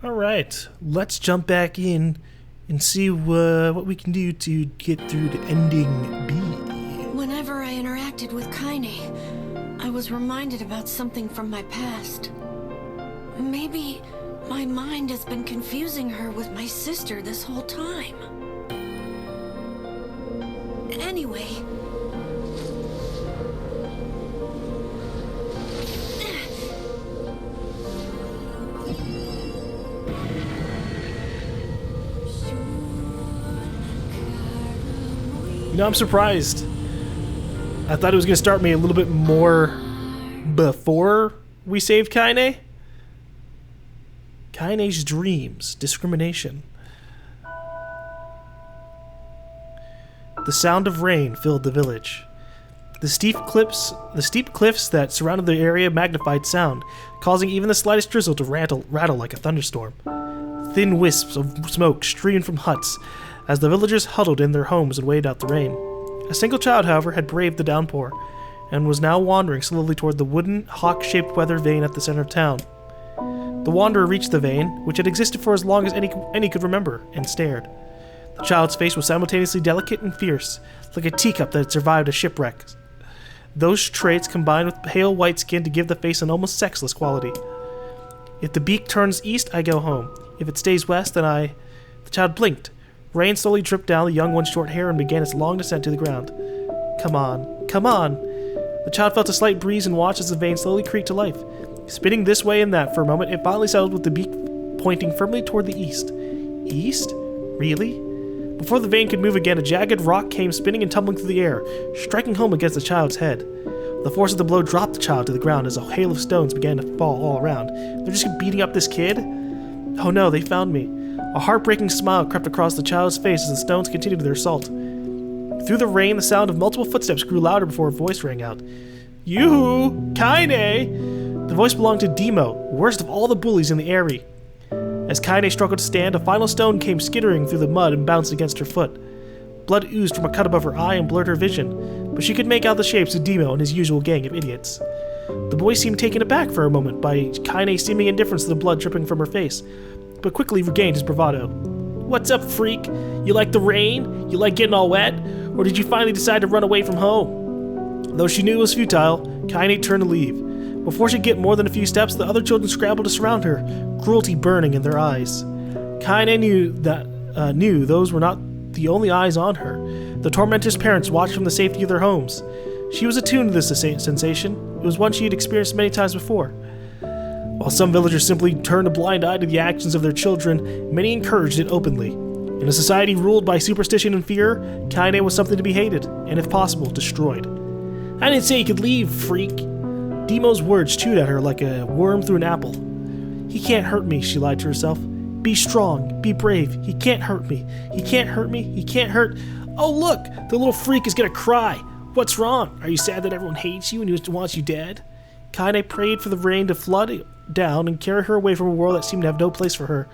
Alright, let's jump back in and see what we can do to get through to ending B. Whenever I interacted with Kaine, I was reminded about something from my past. Maybe my mind has been confusing her with my sister this whole time. Anyway... You know, I'm surprised. I thought it was going to start me a little bit more before we saved Kaine. Kaine's dreams, discrimination. The sound of rain filled the village. The steep cliffs that surrounded the area magnified sound, causing even the slightest drizzle to rattle like a thunderstorm. Thin wisps of smoke streamed from huts as the villagers huddled in their homes and waited out the rain. A single child, however, had braved the downpour and was now wandering slowly toward the wooden, hawk-shaped weather vane at the center of town. The wanderer reached the vane, which had existed for as long as any could remember, and stared. The child's face was simultaneously delicate and fierce, like a teacup that had survived a shipwreck. Those traits combined with pale white skin to give the face an almost sexless quality. If the beak turns east, I go home. If it stays west, then I... The child blinked. Rain slowly dripped down the young one's short hair and began its long descent to the ground. Come on, come on! The child felt a slight breeze and watched as the vane slowly creaked to life. Spinning this way and that for a moment, it finally settled with the beak pointing firmly toward the east. East? Really? Before the vane could move again, a jagged rock came spinning and tumbling through the air, striking home against the child's head. The force of the blow dropped the child to the ground as a hail of stones began to fall all around. They're just beating up this kid? Oh no, they found me. A heartbreaking smile crept across the child's face as the stones continued their assault. Through the rain, the sound of multiple footsteps grew louder before a voice rang out. Yoo-hoo! Kaine! The voice belonged to Demo, worst of all the bullies in the area. As Kaine struggled to stand, a final stone came skittering through the mud and bounced against her foot. Blood oozed from a cut above her eye and blurred her vision, but she could make out the shapes of Demo and his usual gang of idiots. The boy seemed taken aback for a moment by Kaine's seeming indifference to the blood dripping from her face, but quickly regained his bravado. What's up, freak? You like the rain? You like getting all wet? Or did you finally decide to run away from home? Though she knew it was futile, Kaine turned to leave. Before she could get more than a few steps, the other children scrambled to surround her, cruelty burning in their eyes. Kaine knew those were not the only eyes on her. The tormentor's parents watched from the safety of their homes. She was attuned to this sensation. It was one she had experienced many times before. While some villagers simply turned a blind eye to the actions of their children, many encouraged it openly. In a society ruled by superstition and fear, Kaine was something to be hated, and if possible, destroyed. I didn't say you could leave, freak. Demo's words chewed at her like a worm through an apple. He can't hurt me, she lied to herself. Be strong, be brave. He can't hurt me. He can't hurt me. He can't hurt... Oh look, the little freak is gonna cry. What's wrong? Are you sad that everyone hates you and wants you dead? Kaine prayed for the rain to flood down and carry her away from a world that seemed to have no place for her.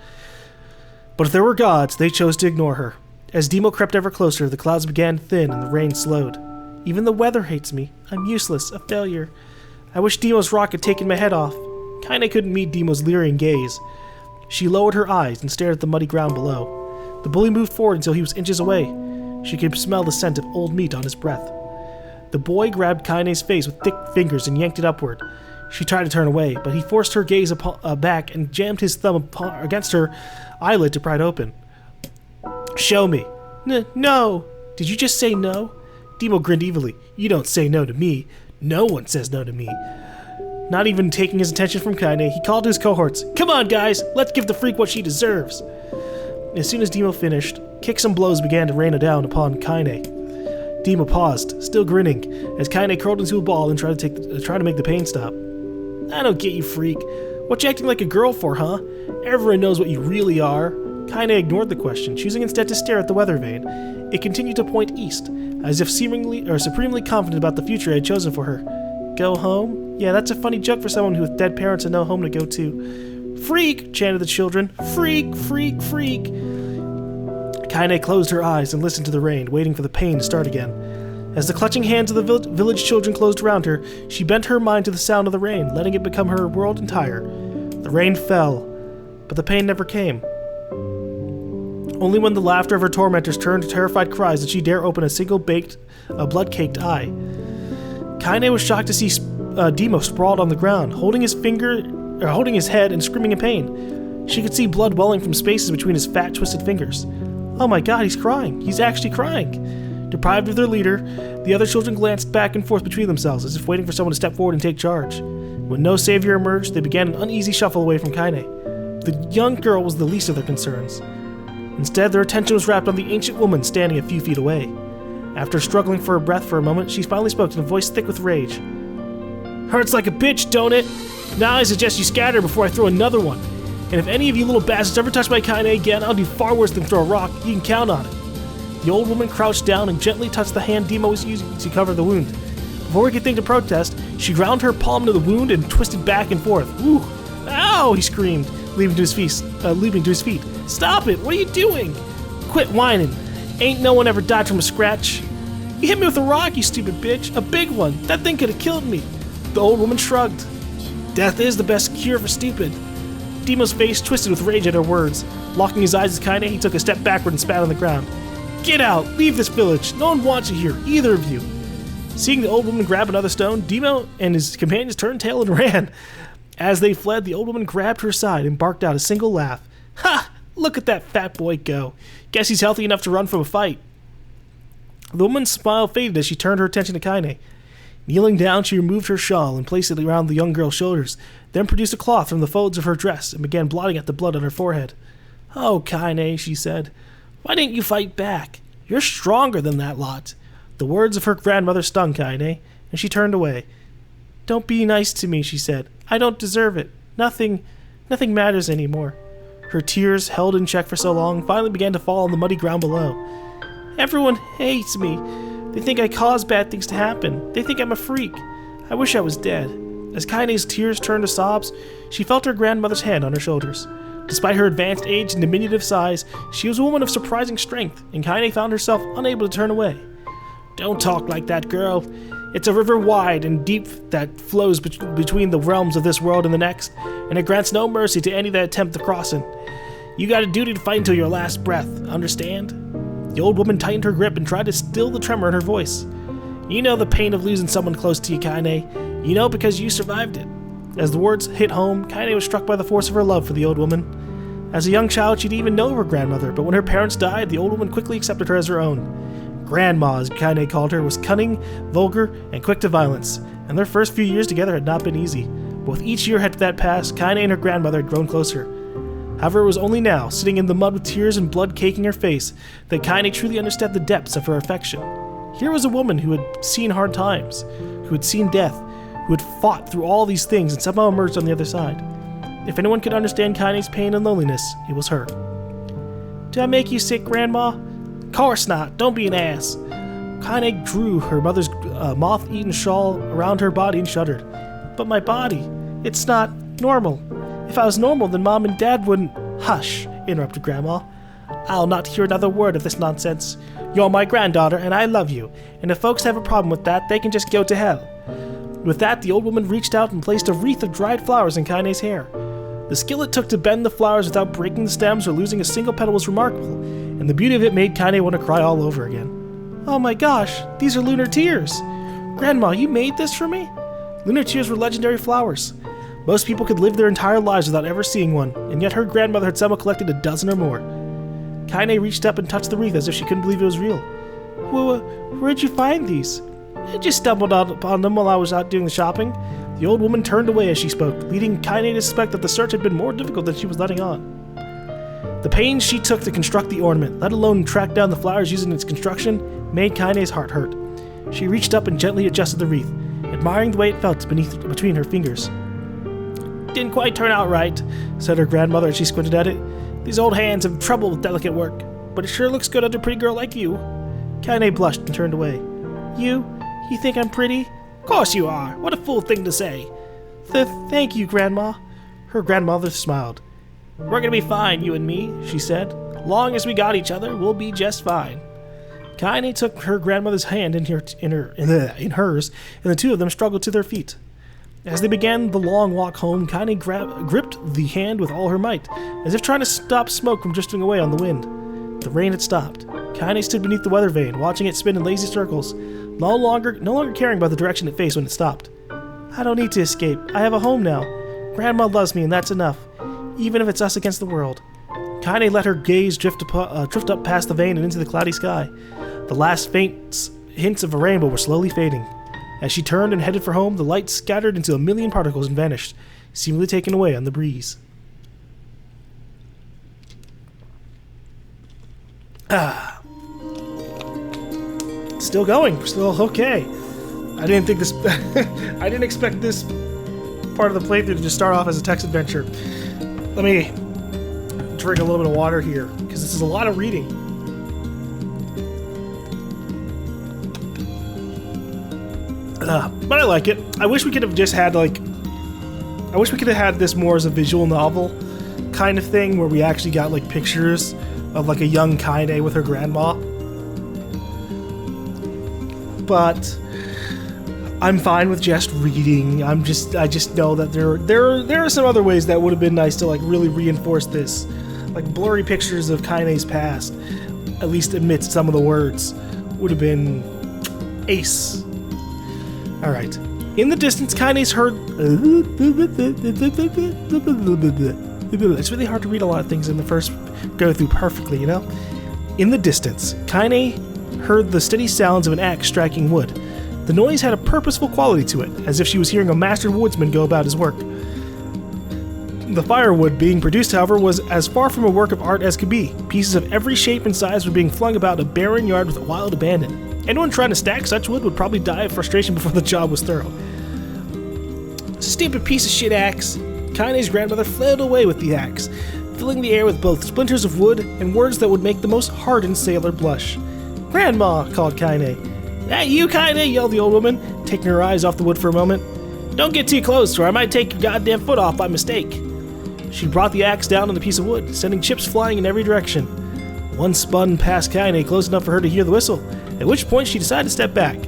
But if there were gods, they chose to ignore her. As Demo crept ever closer, the clouds began to thin and the rain slowed. Even the weather hates me. I'm useless, a failure. I wish Demo's rock had taken my head off. Kaine couldn't meet Demo's leering gaze. She lowered her eyes and stared at the muddy ground below. The bully moved forward until he was inches away. She could smell the scent of old meat on his breath. The boy grabbed Kaine's face with thick fingers and yanked it upward. She tried to turn away, but he forced her gaze back and jammed his thumb against her eyelid to pry it open. Show me. No. Did you just say no? Demo grinned evilly. You don't say no to me. No one says no to me. Not even taking his attention from Kaine, he called to his cohorts. Come on, guys. Let's give the freak what she deserves. As soon as Demo finished, kicks and blows began to rain down upon Kaine. Demo paused, still grinning, as Kaine curled into a ball and tried to make the pain stop. I don't get you, freak. What you acting like a girl for, huh? Everyone knows what you really are. Kaine ignored the question, choosing instead to stare at the weather vane. It continued to point east, as if supremely confident about the future it had chosen for her. Go home? Yeah, that's a funny joke for someone with dead parents and no home to go to. Freak! Chanted the children. Freak! Freak! Freak! Kaine closed her eyes and listened to the rain, waiting for the pain to start again. As the clutching hands of the village children closed around her, she bent her mind to the sound of the rain, letting it become her world entire. The rain fell, but the pain never came. Only when the laughter of her tormentors turned to terrified cries did she dare open a single blood-caked eye. Kaine was shocked to see Demo sprawled on the ground, holding his head and screaming in pain. She could see blood welling from spaces between his fat, twisted fingers. Oh my god, he's crying. He's actually crying. Deprived of their leader, the other children glanced back and forth between themselves, as if waiting for someone to step forward and take charge. When no savior emerged, they began an uneasy shuffle away from Kaine. The young girl was the least of their concerns. Instead, their attention was wrapped on the ancient woman standing a few feet away. After struggling for her breath for a moment, she finally spoke in a voice thick with rage. Hurts like a bitch, don't it? Now I suggest you scatter before I throw another one. And if any of you little bastards ever touch my Kaine again, I'll do far worse than throw a rock. You can count on it. The old woman crouched down and gently touched the hand Demo was using to cover the wound. Before he could think to protest, she ground her palm to the wound and twisted back and forth. Ooh! Ow! He screamed, leaping to his feet. Stop it! What are you doing? Quit whining. Ain't no one ever died from a scratch. You hit me with a rock, you stupid bitch. A big one. That thing could have killed me. The old woman shrugged. Death is the best cure for stupid. Demo's face twisted with rage at her words. Locking his eyes at Kaine, he took a step backward and spat on the ground. Get out! Leave this village! No one wants you here, either of you! Seeing the old woman grab another stone, Demo and his companions turned tail and ran. As they fled, the old woman grabbed her side and barked out a single laugh. Ha! Look at that fat boy go. Guess he's healthy enough to run from a fight. The woman's smile faded as she turned her attention to Kaine. Kneeling down, she removed her shawl and placed it around the young girl's shoulders, then produced a cloth from the folds of her dress and began blotting out the blood on her forehead. Oh, Kaine, she said. Why didn't you fight back? You're stronger than that lot. The words of her grandmother stung Kaine, and she turned away. Don't be nice to me, she said. I don't deserve it. Nothing matters anymore. Her tears, held in check for so long, finally began to fall on the muddy ground below. Everyone hates me. They think I cause bad things to happen. They think I'm a freak. I wish I was dead. As Kaine's tears turned to sobs, she felt her grandmother's hand on her shoulders. Despite her advanced age and diminutive size, she was a woman of surprising strength, and Kaine found herself unable to turn away. Don't talk like that, girl. It's a river wide and deep that flows between the realms of this world and the next, and it grants no mercy to any that attempt the crossing. You got a duty to fight until your last breath, understand? The old woman tightened her grip and tried to still the tremor in her voice. You know the pain of losing someone close to you, Kaine. You know because you survived it. As the words hit home, Kaine was struck by the force of her love for the old woman. As a young child, she didn't even know her grandmother, but when her parents died, the old woman quickly accepted her as her own. Grandma, as Kaine called her, was cunning, vulgar, and quick to violence, and their first few years together had not been easy. But with each year that passed, Kaine and her grandmother had grown closer. However, it was only now, sitting in the mud with tears and blood caking her face, that Kaine truly understood the depths of her affection. Here was a woman who had seen hard times, who had seen death, who had fought through all these things and somehow emerged on the other side. If anyone could understand Kaine's pain and loneliness, it was her. Did I make you sick, Grandma? Course not. Don't be an ass. Kaine drew her mother's moth-eaten shawl around her body and shuddered. But my body, it's not normal. If I was normal, then Mom and Dad wouldn't... Hush, interrupted Grandma. I'll not hear another word of this nonsense. You're my granddaughter, and I love you. And if folks have a problem with that, they can just go to hell. With that, the old woman reached out and placed a wreath of dried flowers in Kaine's hair. The skill it took to bend the flowers without breaking the stems or losing a single petal was remarkable, and the beauty of it made Kaine want to cry all over again. Oh my gosh, these are lunar tears! Grandma, you made this for me? Lunar tears were legendary flowers. Most people could live their entire lives without ever seeing one, and yet her grandmother had somehow collected a dozen or more. Kaine reached up and touched the wreath as if she couldn't believe it was real. Where'd you find these? I just stumbled upon them while I was out doing the shopping. The old woman turned away as she spoke, leading Kaine to suspect that the search had been more difficult than she was letting on. The pains she took to construct the ornament, let alone track down the flowers using its construction, made Kaine's heart hurt. She reached up and gently adjusted the wreath, admiring the way it felt between her fingers. Didn't quite turn out right, said her grandmother as she squinted at it. These old hands have trouble with delicate work, but it sure looks good on a pretty girl like you. Kaine blushed and turned away. You think I'm pretty? Course you are. What a fool thing to say. Thank you, Grandma. Her grandmother smiled. We're gonna be fine, you and me, she said. Long as we got each other, we'll be just fine. Kaine took her grandmother's hand in hers, and the two of them struggled to their feet. As they began the long walk home, Kaine gripped the hand with all her might, as if trying to stop smoke from drifting away on the wind. The rain had stopped. Kaine stood beneath the weather vane, watching it spin in lazy circles, no longer caring about the direction it faced when it stopped. I don't need to escape. I have a home now. Grandma loves me, and that's enough, even if it's us against the world. Kaine let her gaze drift up past the vane and into the cloudy sky. The last faint hints of a rainbow were slowly fading. As she turned and headed for home, the light scattered into a million particles and vanished, seemingly taken away on the breeze. Still going. Still okay. I didn't expect this part of the playthrough to just start off as a text adventure. Let me drink a little bit of water here, because this is a lot of reading. But I like it. I wish we could have just had this more as a visual novel kind of thing, where we actually got like pictures of like a young Kaine with her grandma. But I'm fine with just reading. I just know that there are some other ways that would have been nice to like really reinforce this, like blurry pictures of Kaine's past, at least amidst some of the words, would have been ace. All right. In the distance, Kaine's heard. It's really hard to read a lot of things in the first go through perfectly, you know. In the distance, Kaine heard the steady sounds of an axe striking wood. The noise had a purposeful quality to it, as if she was hearing a master woodsman go about his work. The firewood being produced, however, was as far from a work of art as could be. Pieces of every shape and size were being flung about a barren yard with wild abandon. Anyone trying to stack such wood would probably die of frustration before the job was thorough. Stupid piece of shit axe! Kaine's grandmother flailed away with the axe, filling the air with both splinters of wood and words that would make the most hardened sailor blush. "Grandma!" called Kaine. "That you, Kaine?" yelled the old woman, taking her eyes off the wood for a moment. "Don't get too close, or I might take your goddamn foot off by mistake." She brought the axe down on the piece of wood, sending chips flying in every direction. One spun past Kaine close enough for her to hear the whistle, at which point she decided to step back.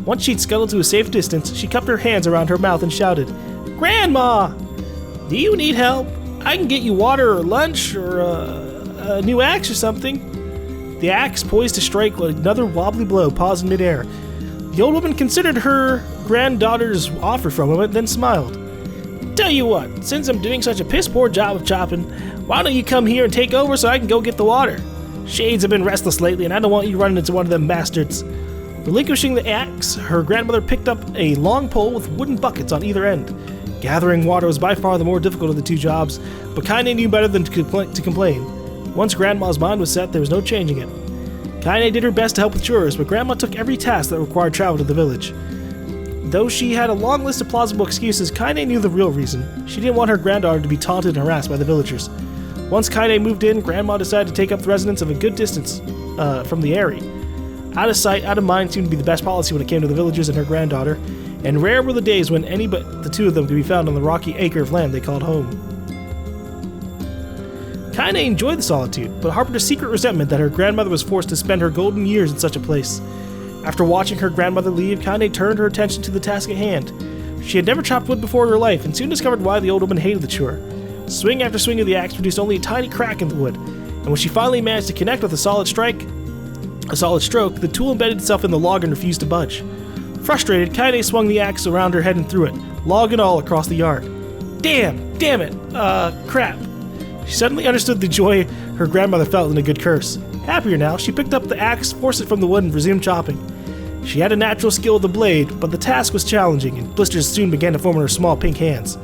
Once she'd scuttled to a safe distance, she cupped her hands around her mouth and shouted, "Grandma! Do you need help? I can get you water or lunch or a new axe or something." The axe, poised to strike with another wobbly blow, paused in midair. The old woman considered her granddaughter's offer for a moment, then smiled. "Tell you what, since I'm doing such a piss-poor job of chopping, why don't you come here and take over so I can go get the water? Shades have been restless lately, and I don't want you running into one of them bastards." Relinquishing the axe, her grandmother picked up a long pole with wooden buckets on either end. Gathering water was by far the more difficult of the two jobs, but Kaine knew better than to complain. Once Grandma's mind was set, there was no changing it. Kaine did her best to help with chores, but Grandma took every task that required travel to the village. Though she had a long list of plausible excuses, Kaine knew the real reason. She didn't want her granddaughter to be taunted and harassed by the villagers. Once Kaine moved in, Grandma decided to take up the residence of a good distance from the Eyrie. Out of sight, out of mind seemed to be the best policy when it came to the villagers and her granddaughter, and rare were the days when any but the two of them could be found on the rocky acre of land they called home. Kaine enjoyed the solitude, but harbored a secret resentment that her grandmother was forced to spend her golden years in such a place. After watching her grandmother leave, Kaine turned her attention to the task at hand. She had never chopped wood before in her life, and soon discovered why the old woman hated the chore. Swing after swing of the axe produced only a tiny crack in the wood, and when she finally managed to connect with a solid stroke, the tool embedded itself in the log and refused to budge. Frustrated, Kaine swung the axe around her head and threw it, log and all, across the yard. Damn it, crap. She suddenly understood the joy her grandmother felt in a good curse. Happier now, she picked up the axe, forced it from the wood, and resumed chopping. She had a natural skill with the blade, but the task was challenging, and blisters soon began to form on her small pink hands.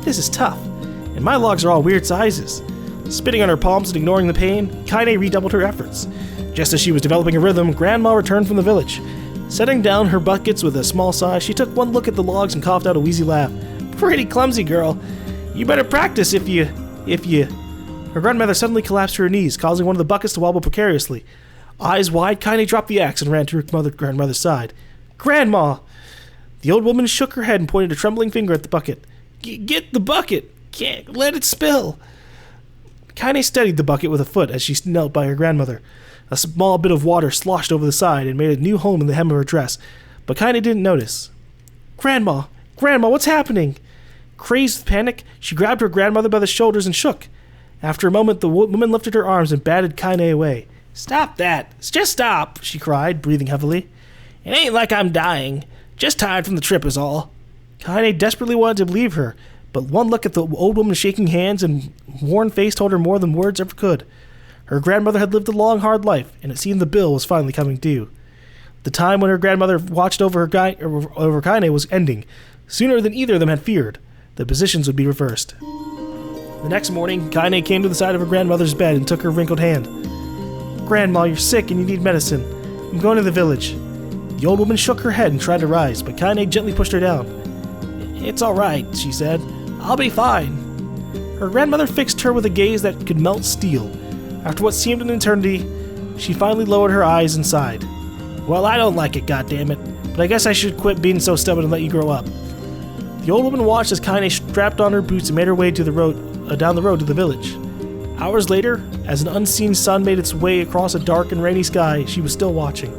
This is tough, and my logs are all weird sizes. Spitting on her palms and ignoring the pain, Kaine redoubled her efforts. Just as she was developing a rhythm, Grandma returned from the village. Setting down her buckets with a small sigh, she took one look at the logs and coughed out a wheezy laugh. "Pretty clumsy, girl. You better practice if you... Her grandmother suddenly collapsed to her knees, causing one of the buckets to wobble precariously. Eyes wide, Kaine dropped the axe and ran to her grandmother's side. "Grandma!" The old woman shook her head and pointed a trembling finger at the bucket. "Get the bucket! Can't let it spill!" Kaine steadied the bucket with a foot as she knelt by her grandmother. A small bit of water sloshed over the side and made a new home in the hem of her dress, but Kaine didn't notice. Grandma! Grandma, what's happening? Crazed with panic, she grabbed her grandmother by the shoulders and shook. After a moment, the woman lifted her arms and batted Kaine away. Stop that! Just stop! She cried, breathing heavily. It ain't like I'm dying. Just tired from the trip is all. Kaine desperately wanted to believe her, but one look at the old woman's shaking hands and worn face told her more than words ever could. Her grandmother had lived a long, hard life, and it seemed the bill was finally coming due. The time when her grandmother watched over Kaine was ending, sooner than either of them had feared. The positions would be reversed. The next morning, Kaine came to the side of her grandmother's bed and took her wrinkled hand. Grandma, you're sick and you need medicine. I'm going to the village. The old woman shook her head and tried to rise, but Kaine gently pushed her down. It's all right, she said. I'll be fine. Her grandmother fixed her with a gaze that could melt steel. After what seemed an eternity, she finally lowered her eyes and sighed. Well, I don't like it, goddammit, but I guess I should quit being so stubborn and let you grow up. The old woman watched as Kaine strapped on her boots and made her way to the road, down the road to the village. Hours later, as an unseen sun made its way across a dark and rainy sky, she was still watching.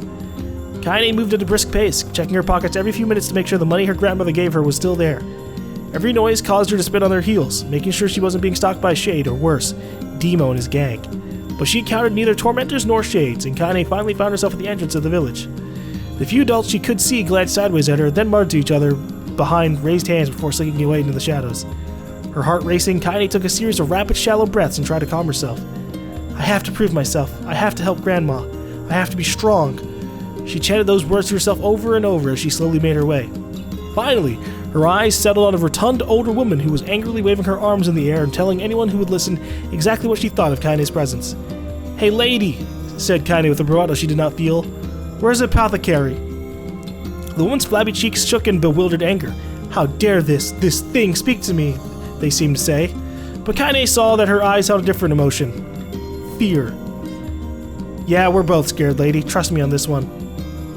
Kaine moved at a brisk pace, checking her pockets every few minutes to make sure the money her grandmother gave her was still there. Every noise caused her to spin on her heels, making sure she wasn't being stalked by Shade, or worse, Demo and his gang. But she encountered neither tormentors nor shades, and Kaine finally found herself at the entrance of the village. The few adults she could see glanced sideways at her, then muttered to each other behind raised hands before slinking away into the shadows. Her heart racing, Kaine took a series of rapid, shallow breaths and tried to calm herself. I have to prove myself. I have to help Grandma. I have to be strong. She chanted those words to herself over and over as she slowly made her way. Finally, her eyes settled on a rotund older woman who was angrily waving her arms in the air and telling anyone who would listen exactly what she thought of Kaine's presence. Hey lady, said Kaine with a bravado she did not feel. Where's the apothecary? The woman's flabby cheeks shook in bewildered anger. How dare this thing speak to me, they seemed to say. But Kaine saw that her eyes held a different emotion. Fear. Yeah, we're both scared, lady. Trust me on this one.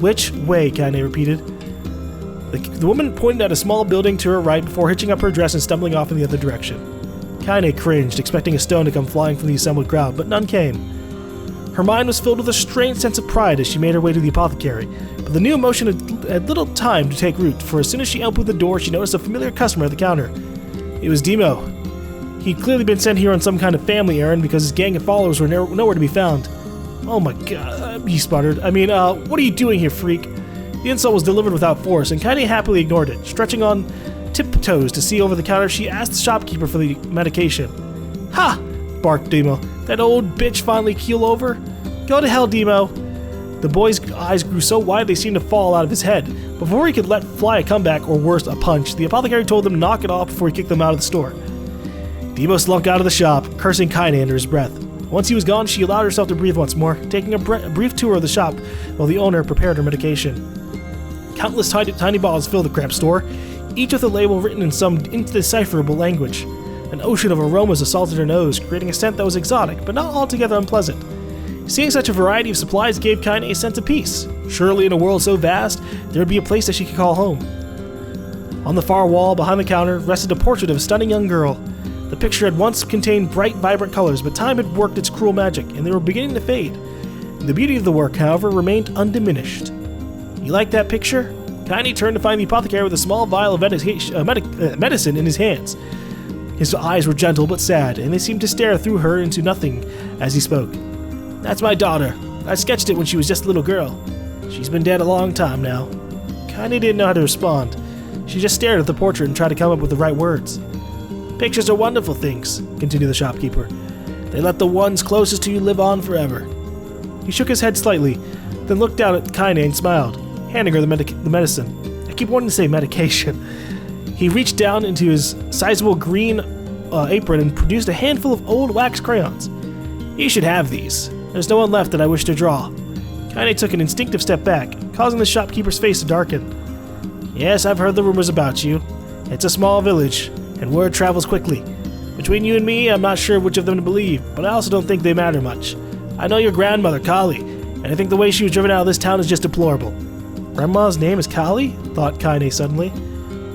Which way? Kaine repeated. The woman pointed at a small building to her right before hitching up her dress and stumbling off in the other direction. Kaine cringed, expecting a stone to come flying from the assembled crowd, but none came. Her mind was filled with a strange sense of pride as she made her way to the apothecary, but the new emotion had little time to take root, for as soon as she opened the door, she noticed a familiar customer at the counter. It was Demo. He'd clearly been sent here on some kind of family errand because his gang of followers were nowhere to be found. Oh my god, he sputtered. What are you doing here, freak? The insult was delivered without force, and Kaine happily ignored it. Stretching on tiptoes to see over the counter, she asked the shopkeeper for the medication. Ha! Barked Demo. That old bitch finally keel over? Go to hell, Demo. The boy's eyes grew so wide they seemed to fall out of his head. Before he could let fly a comeback, or worse, a punch, the apothecary told him to knock it off before he kicked them out of the store. Demo slunk out of the shop, cursing Kaine under his breath. Once he was gone, she allowed herself to breathe once more, taking a brief tour of the shop while the owner prepared her medication. Countless tiny bottles filled the cramped store, each with a label written in some indecipherable language. An ocean of aromas assaulted her nose, creating a scent that was exotic, but not altogether unpleasant. Seeing such a variety of supplies gave Kaine a sense of peace. Surely in a world so vast, there would be a place that she could call home. On the far wall, behind the counter, rested a portrait of a stunning young girl. The picture had once contained bright, vibrant colors, but time had worked its cruel magic, and they were beginning to fade. The beauty of the work, however, remained undiminished. You like that picture? Kaine turned to find the apothecary with a small vial of medicine in his hands. His eyes were gentle but sad, and they seemed to stare through her into nothing as he spoke. That's my daughter. I sketched it when she was just a little girl. She's been dead a long time now. Kaine didn't know how to respond. She just stared at the portrait and tried to come up with the right words. Pictures are wonderful things, continued the shopkeeper. They let the ones closest to you live on forever. He shook his head slightly, then looked down at Kaine and smiled, handing her the medicine. I keep wanting to say medication. He reached down into his sizable green apron and produced a handful of old wax crayons. You should have these. There's no one left that I wish to draw. Kaine took an instinctive step back, causing the shopkeeper's face to darken. Yes, I've heard the rumors about you. It's a small village, and word travels quickly. Between you and me, I'm not sure which of them to believe, but I also don't think they matter much. I know your grandmother, Kali, and I think the way she was driven out of this town is just deplorable. Grandma's name is Kali? Thought Kaine suddenly.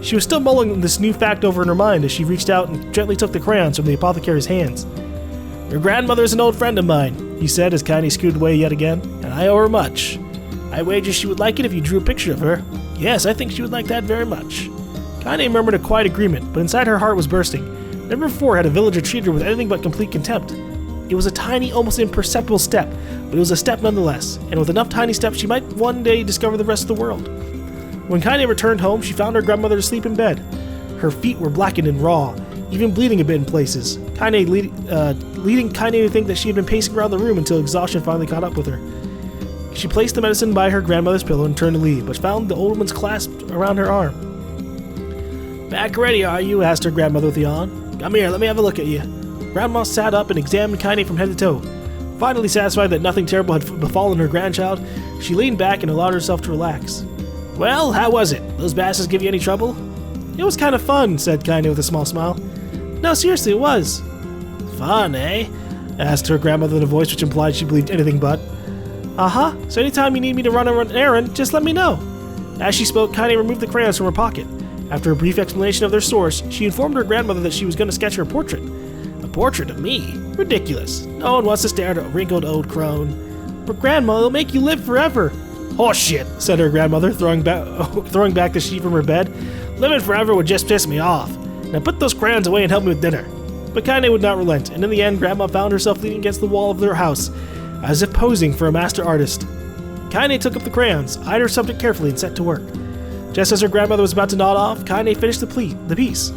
She was still mulling this new fact over in her mind as she reached out and gently took the crayons from the apothecary's hands. Your grandmother is an old friend of mine. he said as Kaine scooted away yet again, and I owe her much. I wager she would like it if you drew a picture of her. Yes, I think she would like that very much. Kaine murmured a quiet agreement, but inside her heart was bursting. Never before had a villager treated her with anything but complete contempt. It was a tiny, almost imperceptible step, but it was a step nonetheless, and with enough tiny steps she might one day discover the rest of the world. When Kaine returned home, she found her grandmother asleep in bed. Her feet were blackened and raw, even bleeding a bit in places, leading Kaine to think that she had been pacing around the room until exhaustion finally caught up with her. She placed the medicine by her grandmother's pillow and turned to leave, but found the old woman's clasped around her arm. "Back ready, are you?" asked her grandmother with a yawn. "Come here, let me have a look at you." Grandma sat up and examined Kaine from head to toe. Finally satisfied that nothing terrible had befallen her grandchild, she leaned back and allowed herself to relax. "Well, how was it? Those bastards give you any trouble?" "It was kind of fun," said Kaine with a small smile. "No, seriously, it was." "Fun, eh?" asked her grandmother in a voice which implied she believed anything but. "Uh-huh, so anytime you need me to run an errand, just let me know." As she spoke, Kaine removed the crayons from her pocket. After a brief explanation of their source, she informed her grandmother that she was going to sketch her portrait. "A portrait of me? Ridiculous. No one wants to stare at a wrinkled old crone." "But Grandma, it'll make you live forever." "Horseshit," said her grandmother, throwing back the sheet from her bed. "Living forever would just piss me off. Now put those crayons away and help me with dinner." But Kaine would not relent, and in the end, Grandma found herself leaning against the wall of their house, as if posing for a master artist. Kaine took up the crayons, eyed her subject carefully, and set to work. Just as her grandmother was about to nod off, Kaine finished the piece.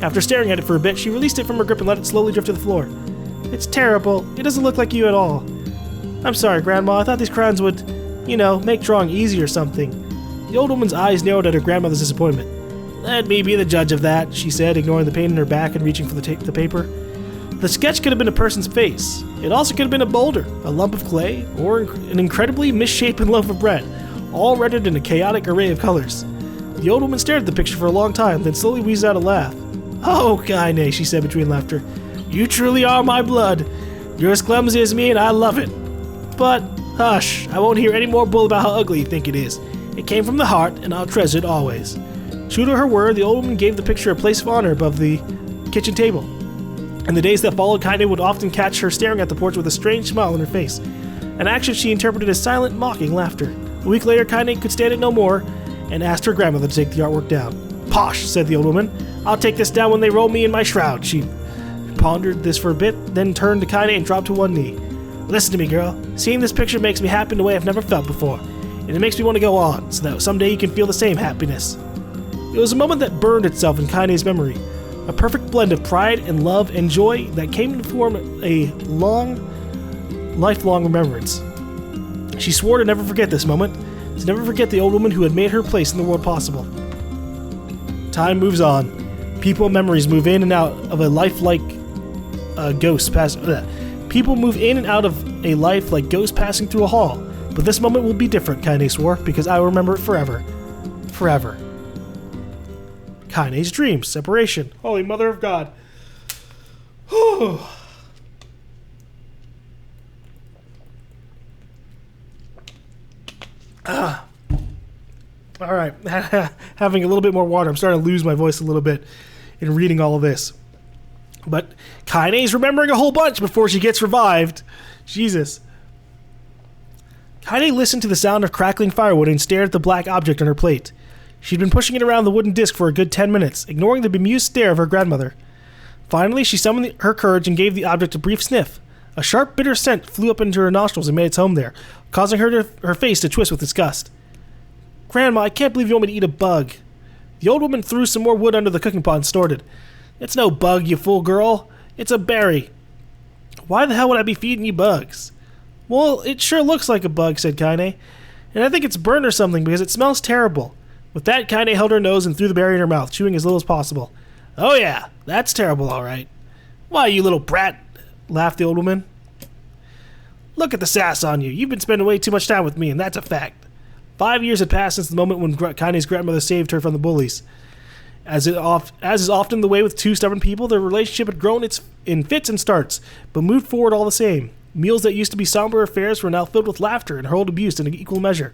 After staring at it for a bit, she released it from her grip and let it slowly drift to the floor. "It's terrible. It doesn't look like you at all." "I'm sorry, Grandma. I thought these crayons would, make drawing easy or something." The old woman's eyes narrowed at her grandmother's disappointment. "Let me be the judge of that," she said, ignoring the pain in her back and reaching for the paper. The sketch could have been a person's face. It also could have been a boulder, a lump of clay, or an incredibly misshapen loaf of bread, all rendered in a chaotic array of colors. The old woman stared at the picture for a long time, then slowly wheezed out a laugh. "Oh, Kaine," she said between laughter, "you truly are my blood. You're as clumsy as me, and I love it. But, hush, I won't hear any more bull about how ugly you think it is. It came from the heart, and I'll treasure it always." True to her word, the old woman gave the picture a place of honor above the kitchen table. In the days that followed, Kaine would often catch her staring at the portrait with a strange smile on her face, an action she interpreted as silent, mocking laughter. A week later, Kaine could stand it no more, and asked her grandmother to take the artwork down. "Posh," said the old woman. "I'll take this down when they roll me in my shroud." She pondered this for a bit, then turned to Kaine and dropped to one knee. "Listen to me, girl. Seeing this picture makes me happy in a way I've never felt before, and it makes me want to go on, so that someday you can feel the same happiness." It was a moment that burned itself in Kaine's memory, a perfect blend of pride and love and joy that came to form a lifelong remembrance. She swore to never forget this moment, to never forget the old woman who had made her place in the world possible. Time moves on. People and memories move in and out of a life like ghost People move in and out of a life like ghosts passing through a hall. But this moment will be different, Kaine swore, because I will remember it forever. Forever. Kaine's dreams, separation. Holy Mother of God. Whew. All right, having a little bit more water. I'm starting to lose my voice a little bit in reading all of this. But Kaine's remembering a whole bunch before she gets revived. Jesus. Kaine listened to the sound of crackling firewood and stared at the black object on her plate. She'd been pushing it around the wooden disc for a good 10 minutes, ignoring the bemused stare of her grandmother. Finally, she summoned her courage and gave the object a brief sniff. A sharp, bitter scent flew up into her nostrils and made its home there, causing her face to twist with disgust. "Grandma, I can't believe you want me to eat a bug." The old woman threw some more wood under the cooking pot and snorted. "It's no bug, you fool girl. It's a berry." "Why the hell would I be feeding you bugs?" "Well, it sure looks like a bug," said Kaine. "And I think it's burnt or something because it smells terrible." With that, Kaine held her nose and threw the berry in her mouth, chewing as little as possible. "Oh yeah, that's terrible, all right." "Why, you little brat," laughed the old woman. "Look at the sass on you. You've been spending way too much time with me, and that's a fact." 5 years had passed since the moment when Kaine's grandmother saved her from the bullies. As is often the way with two stubborn people, their relationship had grown in fits and starts, but moved forward all the same. Meals that used to be somber affairs were now filled with laughter and hurled abuse in equal measure.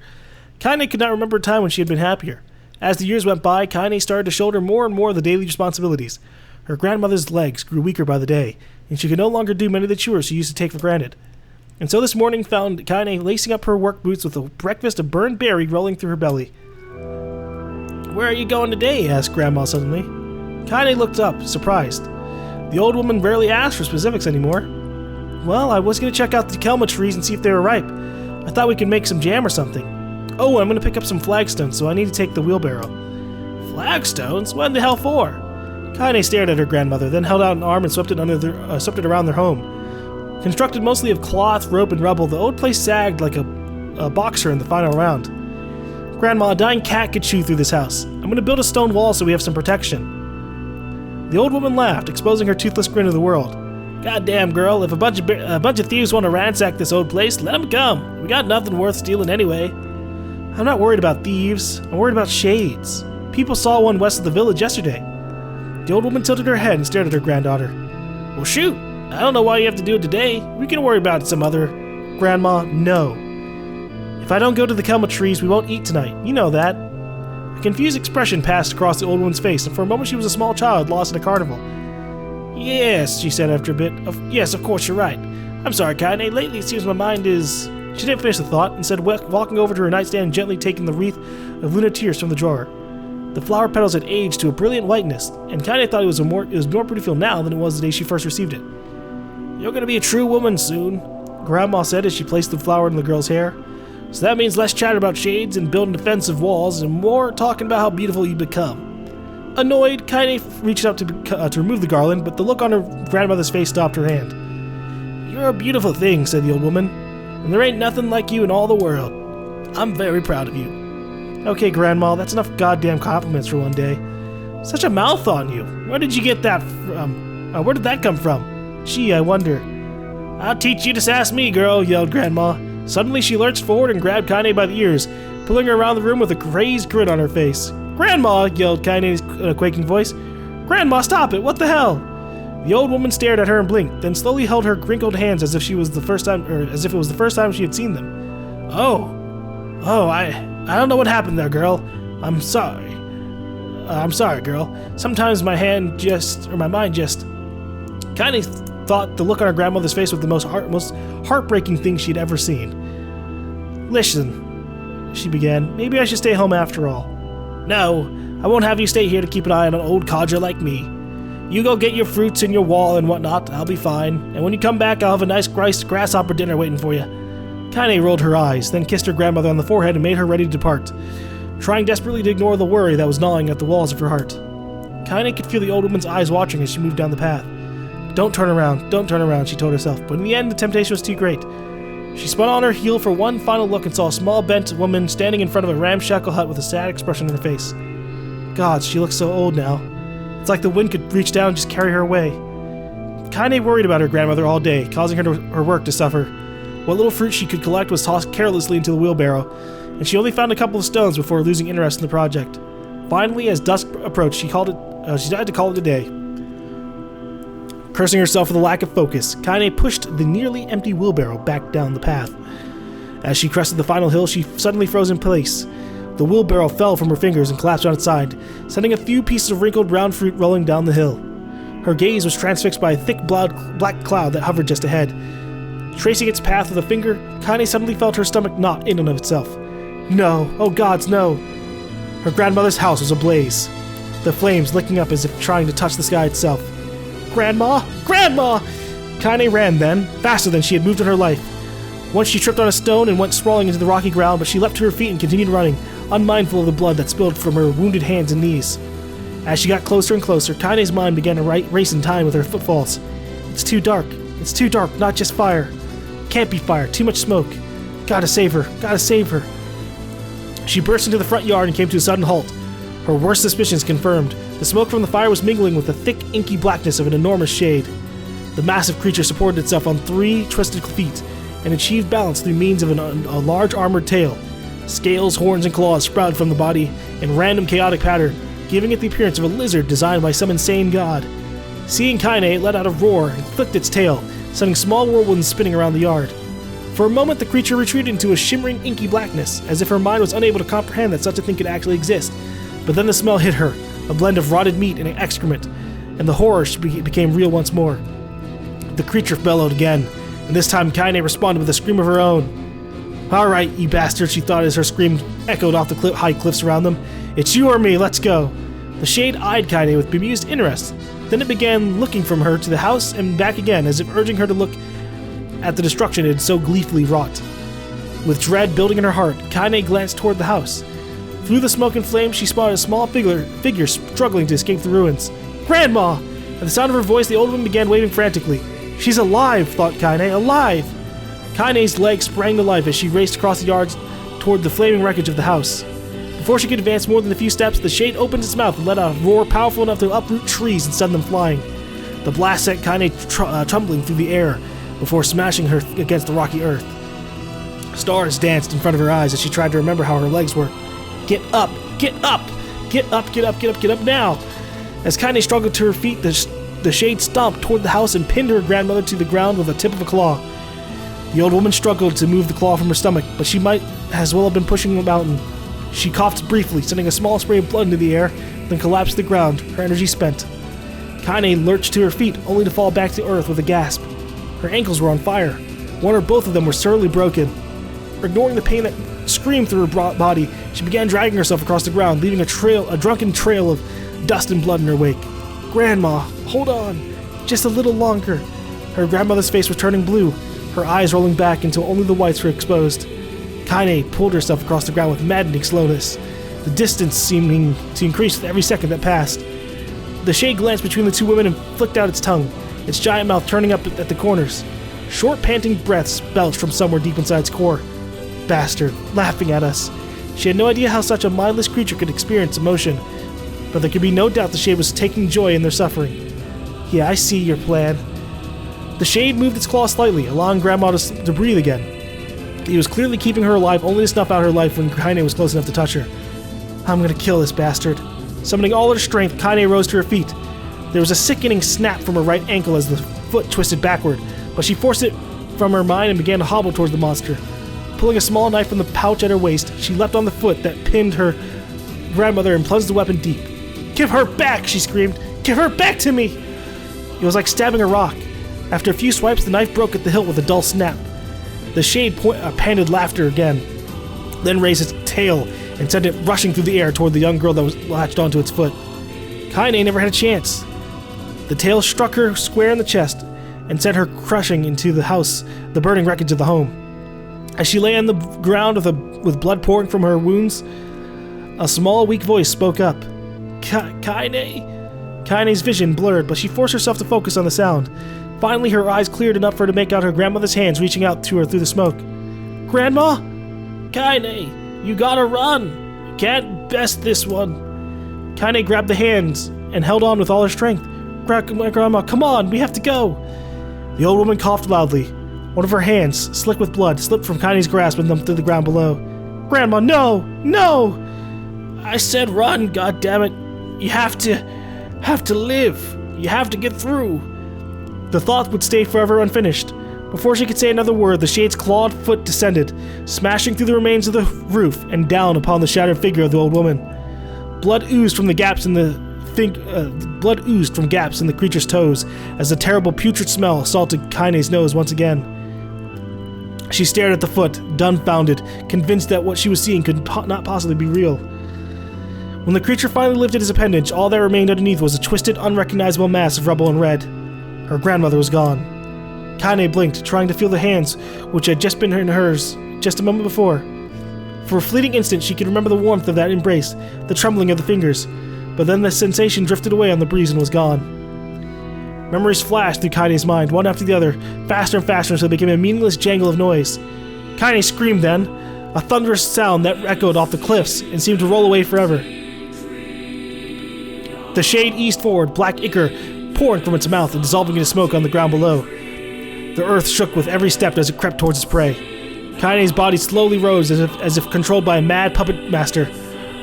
Kaine could not remember a time when she had been happier. As the years went by, Kaine started to shoulder more and more of the daily responsibilities. Her grandmother's legs grew weaker by the day, and she could no longer do many of the chores she used to take for granted. And so this morning found Kaine lacing up her work boots with a breakfast of burned berry rolling through her belly. "Where are you going today?" asked Grandma suddenly. Kaine looked up, surprised. The old woman rarely asked for specifics anymore. "Well, I was going to check out the kelma trees and see if they were ripe. I thought we could make some jam or something. Oh, I'm going to pick up some flagstones, so I need to take the wheelbarrow." "Flagstones? What in the hell for?" Kaine stared at her grandmother, then held out an arm and swept it around their home. Constructed mostly of cloth, rope, and rubble, the old place sagged like a boxer in the final round. "Grandma, a dying cat could chew through this house. I'm going to build a stone wall so we have some protection." The old woman laughed, exposing her toothless grin to the world. "Goddamn, girl, if a bunch of thieves want to ransack this old place, let them come. We got nothing worth stealing anyway." "I'm not worried about thieves. I'm worried about shades. People saw one west of the village yesterday." The old woman tilted her head and stared at her granddaughter. "Well, shoot. I don't know why you have to do it today. We can worry about it some other." "Grandma, no. If I don't go to the kelma trees, we won't eat tonight. You know that." A confused expression passed across the old woman's face, and for a moment she was a small child lost in a carnival. "Yes," she said after a bit. Yes, of course, you're right. I'm sorry, Kaine. Lately it seems my mind is..." She didn't finish the thought, instead walking over to her nightstand and gently taking the wreath of lunar tears from the drawer. The flower petals had aged to a brilliant whiteness, and Kaine thought it was more beautiful now than it was the day she first received it. "You're going to be a true woman soon," Grandma said as she placed the flower in the girl's hair. "So that means less chatter about shades and building defensive walls, and more talking about how beautiful you become." Annoyed, Kaine reached out to remove the garland, but the look on her grandmother's face stopped her hand. "You're a beautiful thing," said the old woman, "and there ain't nothing like you in all the world. I'm very proud of you." "Okay, Grandma, that's enough goddamn compliments for one day. Such a mouth on you. Where did you get that from? Where did that come from? Gee, I wonder." "I'll teach you to sass me, girl," yelled Grandma. Suddenly she lurched forward and grabbed Kaine by the ears, pulling her around the room with a crazed grin on her face. "Grandma!" yelled Kaine in a quaking voice. "Grandma, stop it! What the hell?" The old woman stared at her and blinked, then slowly held her wrinkled hands as if it was the first time she had seen them. Oh, I don't know what happened there, girl. I'm sorry, girl. Sometimes my mind just... Kaine thought the look on her grandmother's face was the most heartbreaking thing she'd ever seen. "Listen," she began, "maybe I should stay home after all." "No, I won't have you stay here to keep an eye on an old codger like me. You go get your fruits and your wall and whatnot, I'll be fine, and when you come back I'll have a nice grasshopper dinner waiting for you." Kaine rolled her eyes, then kissed her grandmother on the forehead and made her ready to depart, trying desperately to ignore the worry that was gnawing at the walls of her heart. Kaine could feel the old woman's eyes watching as she moved down the path. Don't turn around, she told herself, but in the end the temptation was too great. She spun on her heel for one final look and saw a small bent woman standing in front of a ramshackle hut with a sad expression on her face. God, she looks so old now. It's like the wind could reach down and just carry her away. Kaine worried about her grandmother all day, causing her work to suffer. What little fruit she could collect was tossed carelessly into the wheelbarrow, and she only found a couple of stones before losing interest in the project. Finally, as dusk approached, she decided to call it a day. Cursing herself for the lack of focus, Kaine pushed the nearly empty wheelbarrow back down the path. As she crested the final hill, she suddenly froze in place. The wheelbarrow fell from her fingers and collapsed on its side, sending a few pieces of wrinkled brown fruit rolling down the hill. Her gaze was transfixed by a thick black cloud that hovered just ahead. Tracing its path with a finger, Kaine suddenly felt her stomach knot in and of itself. No, oh gods, no! Her grandmother's house was ablaze, the flames licking up as if trying to touch the sky itself. Grandma! Grandma! Kaine ran then, faster than she had moved in her life. Once she tripped on a stone and went sprawling into the rocky ground, but she leapt to her feet and continued running, unmindful of the blood that spilled from her wounded hands and knees. As she got closer and closer, Kaine's mind began to race in time with her footfalls. It's too dark, not just fire. Can't be fire, too much smoke. Gotta save her. She burst into the front yard and came to a sudden halt. Her worst suspicions confirmed. The smoke from the fire was mingling with the thick, inky blackness of an enormous shade. The massive creature supported itself on 3 twisted feet and achieved balance through means of a large armored tail. Scales, horns, and claws sprouted from the body in random chaotic pattern, giving it the appearance of a lizard designed by some insane god. Seeing Kaine, it let out a roar and flicked its tail, sending small whirlwinds spinning around the yard. For a moment, the creature retreated into a shimmering, inky blackness, as if her mind was unable to comprehend that such a thing could actually exist. But then the smell hit her, a blend of rotted meat and excrement, and the horror became real once more. The creature bellowed again, and this time Kaine responded with a scream of her own. "Alright, you bastard," she thought as her scream echoed off the high cliffs around them. "It's you or me, let's go." The shade eyed Kaine with bemused interest. Then it began looking from her to the house and back again, as if urging her to look at the destruction it had so gleefully wrought. With dread building in her heart, Kaine glanced toward the house. Through the smoke and flames, she spotted a small figure struggling to escape the ruins. "Grandma!" At the sound of her voice, the old woman began waving frantically. "She's alive," thought Kaine. "Alive!" Kaine's legs sprang to life as she raced across the yards toward the flaming wreckage of the house. Before she could advance more than a few steps, the shade opened its mouth and let out a roar powerful enough to uproot trees and send them flying. The blast sent Kaine tumbling through the air before smashing her against the rocky earth. Stars danced in front of her eyes as she tried to remember how her legs worked. "Get up! Get up! Get up! Get up! Get up! Get up now!" As Kaine struggled to her feet, the shade stomped toward the house and pinned her grandmother to the ground with the tip of a claw. The old woman struggled to move the claw from her stomach, but she might as well have been pushing a mountain. She coughed briefly, sending a small spray of blood into the air, then collapsed to the ground, her energy spent. Kaine lurched to her feet, only to fall back to earth with a gasp. Her ankles were on fire. One or both of them were sorely broken. Ignoring the pain that screamed through her body, she began dragging herself across the ground, leaving a drunken trail of dust and blood in her wake. "Grandma, hold on, just a little longer." Her grandmother's face was turning blue, her eyes rolling back until only the whites were exposed. Kaine pulled herself across the ground with maddening slowness, the distance seeming to increase with every second that passed. The shade glanced between the two women and flicked out its tongue, its giant mouth turning up at the corners. Short, panting breaths belched from somewhere deep inside its core. Bastard, laughing at us. She had no idea how such a mindless creature could experience emotion, but there could be no doubt the shade was taking joy in their suffering. "Yeah, I see your plan." The shade moved its claw slightly, allowing Grandma to breathe again. He was clearly keeping her alive only to snuff out her life when Kaine was close enough to touch her. "I'm gonna kill this bastard." Summoning all her strength, Kaine rose to her feet. There was a sickening snap from her right ankle as the foot twisted backward, but she forced it from her mind and began to hobble towards the monster. Pulling a small knife from the pouch at her waist, she leapt on the foot that pinned her grandmother and plunged the weapon deep. "Give her back!" she screamed. "Give her back to me!" It was like stabbing a rock. After a few swipes, the knife broke at the hilt with a dull snap. The shade panted laughter again, then raised its tail and sent it rushing through the air toward the young girl that was latched onto its foot. Kaine never had a chance. The tail struck her square in the chest and sent her crushing into the house, the burning wreckage of the home. As she lay on the ground with blood pouring from her wounds, a small, weak voice spoke up. "Kaine?" Kaine's vision blurred, but she forced herself to focus on the sound. Finally, her eyes cleared enough for her to make out her grandmother's hands reaching out to her through the smoke. "Grandma?" "Kaine, you gotta run. You can't best this one." Kaine grabbed the hands and held on with all her strength. Grandma, come on, we have to go." The old woman coughed loudly. One of her hands, slick with blood, slipped from Kaine's grasp and thumped to the ground below. "Grandma, no! No!" "I said run, goddammit. You have to live. You have to get through." The thought would stay forever unfinished. Before she could say another word, the shade's clawed foot descended, smashing through the remains of the roof and down upon the shattered figure of the old woman. Blood oozed from gaps in the creature's toes as the terrible putrid smell assaulted Kaine's nose once again. She stared at the foot, dumbfounded, convinced that what she was seeing could not possibly be real. When the creature finally lifted his appendage, all that remained underneath was a twisted, unrecognizable mass of rubble and red. Her grandmother was gone. Kaine blinked, trying to feel the hands which had just been in hers just a moment before. For a fleeting instant, she could remember the warmth of that embrace, the trembling of the fingers, but then the sensation drifted away on the breeze and was gone. Memories flashed through Kaine's mind, one after the other, faster and faster until it became a meaningless jangle of noise. Kaine screamed then, a thunderous sound that echoed off the cliffs and seemed to roll away forever. The shade eased forward, black ichor pouring from its mouth and dissolving into smoke on the ground below. The earth shook with every step as it crept towards its prey. Kaine's body slowly rose as if controlled by a mad puppet master.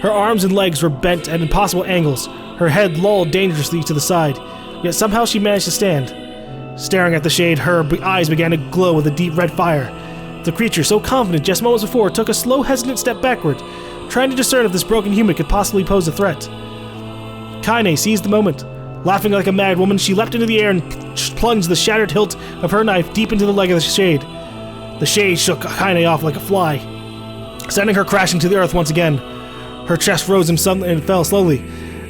Her arms and legs were bent at impossible angles, her head lolled dangerously to the side, yet somehow she managed to stand. Staring at the shade, her eyes began to glow with a deep red fire. The creature, so confident just moments before, took a slow, hesitant step backward, trying to discern if this broken human could possibly pose a threat. Kaine seized the moment. Laughing like a mad woman, she leapt into the air and plunged the shattered hilt of her knife deep into the leg of the shade. The shade shook Kaine off like a fly, sending her crashing to the earth once again. Her chest rose and fell slowly,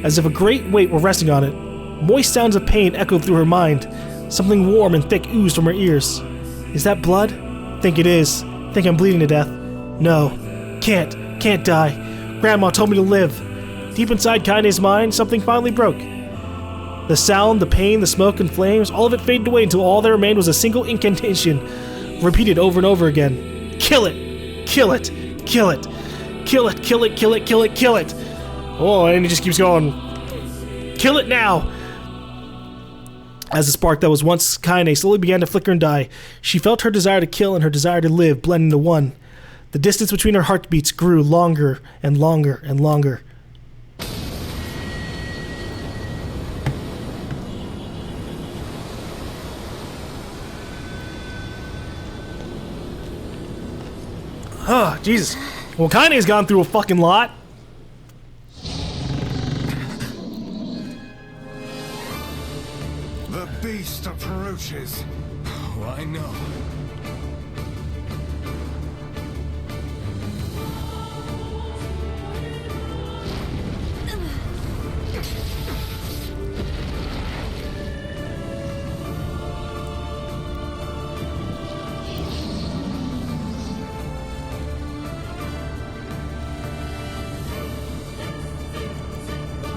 as if a great weight were resting on it. Moist sounds of pain echoed through her mind. Something warm and thick oozed from her ears. Is that blood? Think it is. Think I'm bleeding to death. No. Can't die. Grandma told me to live. Deep inside Kaine's mind, something finally broke. The sound, the pain, the smoke and flames, all of it faded away until all that remained was a single incantation, repeated over and over again. Kill it! Kill it! Kill it! Kill it! Kill it! Kill it! Kill it! Kill it! Oh, and he just keeps going. Kill it now! As the spark that was once Kaine slowly began to flicker and die, she felt her desire to kill and her desire to live blend into one. The distance between her heartbeats grew longer and longer and longer. Oh, Jesus. Well, Kaine's gone through a fucking lot. The beast approaches. Oh, I know.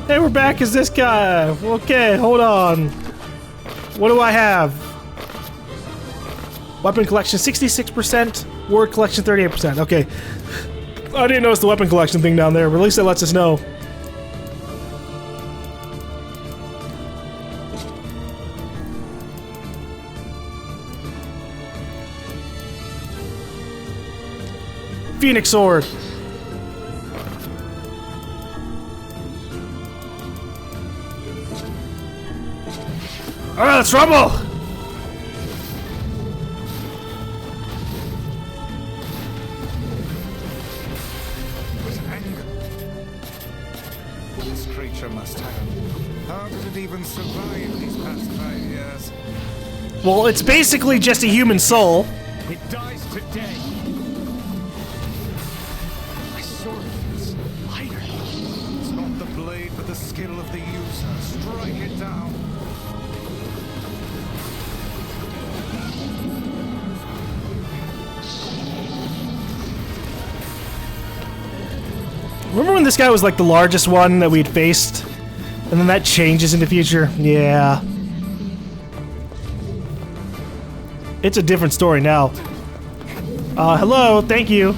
Hey, we're back as this guy. Okay, hold on. What do I have? Weapon collection 66%, word collection 38%. Okay. I didn't notice the weapon collection thing down there, but at least that lets us know. Phoenix Sword. Alright, let's rumble! This creature must have. How did it even survive these past 5 years? Well, it's basically just a human soul. It dies today. My sword is lighter. It's not the blade, but the skill of the user. Strike it down. Remember when this guy was like the largest one that we'd faced? And then that changes in the future? Yeah. It's a different story now. Hello, thank you.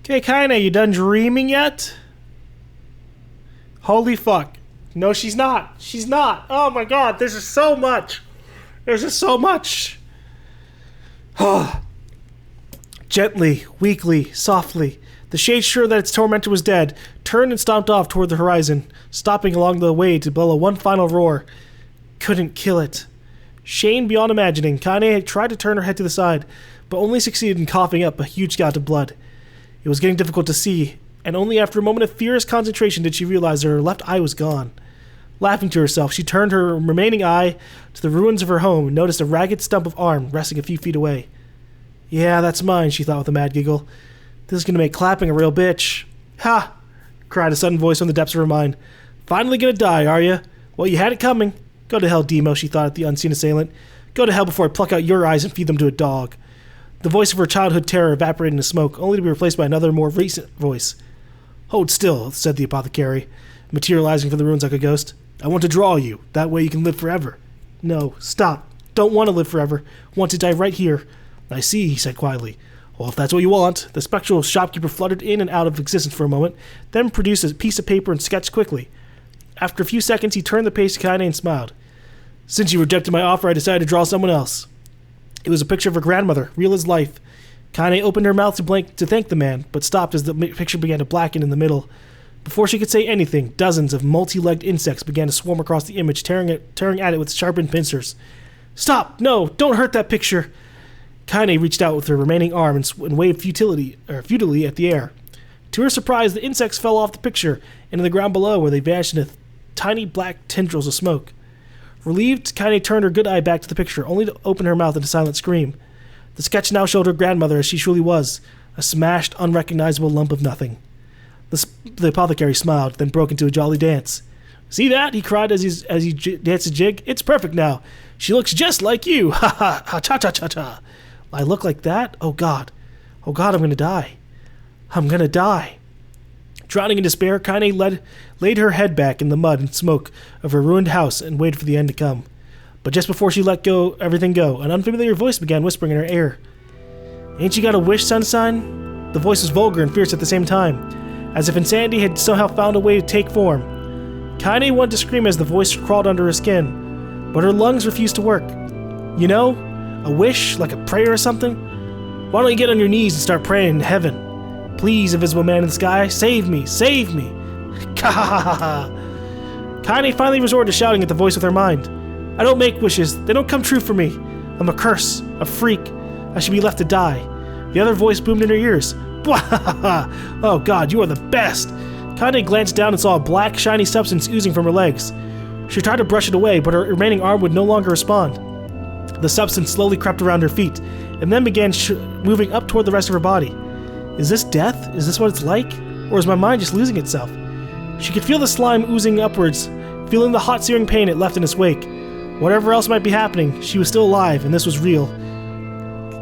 Okay, Kaine, you done dreaming yet? Holy fuck. No, she's not. She's not. Oh my god, there's just so much. There's just so much. Gently, weakly, softly, the shade, sure that its tormentor was dead, turned and stomped off toward the horizon, stopping along the way to bellow one final roar. Couldn't kill it. Shamed beyond imagining, Kaine had tried to turn her head to the side, but only succeeded in coughing up a huge gout of blood. It was getting difficult to see, and only after a moment of fierce concentration did she realize that her left eye was gone. Laughing to herself, she turned her remaining eye to the ruins of her home and noticed a ragged stump of arm resting a few feet away. Yeah, that's mine, she thought with a mad giggle. This is going to make clapping a real bitch. Ha! Cried a sudden voice from the depths of her mind. Finally gonna die, are you? Well, you had it coming. Go to hell, Demo, she thought at the unseen assailant. Go to hell before I pluck out your eyes and feed them to a dog. The voice of her childhood terror evaporated into smoke, only to be replaced by another, more recent voice. Hold still, said the apothecary. materializing from the ruins like a ghost. I want to draw you. That way you can live forever. No, stop. Don't want to live forever. Want to die right here. I see, he said quietly. Well, if that's what you want. The spectral shopkeeper fluttered in and out of existence for a moment, then produced a piece of paper and sketched quickly. After a few seconds, he turned the page to Kaine and smiled. Since you rejected my offer, I decided to draw someone else. It was a picture of her grandmother, real as life. Kaine opened her mouth to thank the man, but stopped as the picture began to blacken in the middle. Before she could say anything, dozens of multi-legged insects began to swarm across the image, tearing at it with sharpened pincers. Stop! No! Don't hurt that picture! Kaine reached out with her remaining arm and waved futilely at the air. To her surprise, the insects fell off the picture into the ground below, where they vanished into tiny black tendrils of smoke. Relieved, Kaine turned her good eye back to the picture, only to open her mouth in a silent scream. The sketch now showed her grandmother as she truly was, a smashed, unrecognizable lump of nothing. The apothecary smiled, then broke into a jolly dance. See that? He cried as he danced a jig. It's perfect now. She looks just like you. Ha ha ha cha cha cha cha. I look like that? Oh God. Oh God, I'm gonna die. I'm gonna die. Drowning in despair, Kaine laid her head back in the mud and smoke of her ruined house and waited for the end to come. But just before she let everything go, an unfamiliar voice began whispering in her ear. Ain't you got a wish, Sunshine? The voice was vulgar and fierce at the same time, as if insanity had somehow found a way to take form. Kaine wanted to scream as the voice crawled under her skin, but her lungs refused to work. You know, a wish, like a prayer or something? Why don't you get on your knees and start praying to heaven? Please, invisible man in the sky, save me, save me. Ka-ha-ha-ha. Kaine finally resorted to shouting at the voice with her mind. I don't make wishes. They don't come true for me. I'm a curse, a freak. I should be left to die. The other voice boomed in her ears. Oh God, you are the best. Kaine glanced down and saw a black, shiny substance oozing from her legs. She tried to brush it away, but her remaining arm would no longer respond. The substance slowly crept around her feet, and then began moving up toward the rest of her body. Is this death? Is this what it's like? Or is my mind just losing itself? She could feel the slime oozing upwards, feeling the hot searing pain it left in its wake. Whatever else might be happening, she was still alive, and this was real.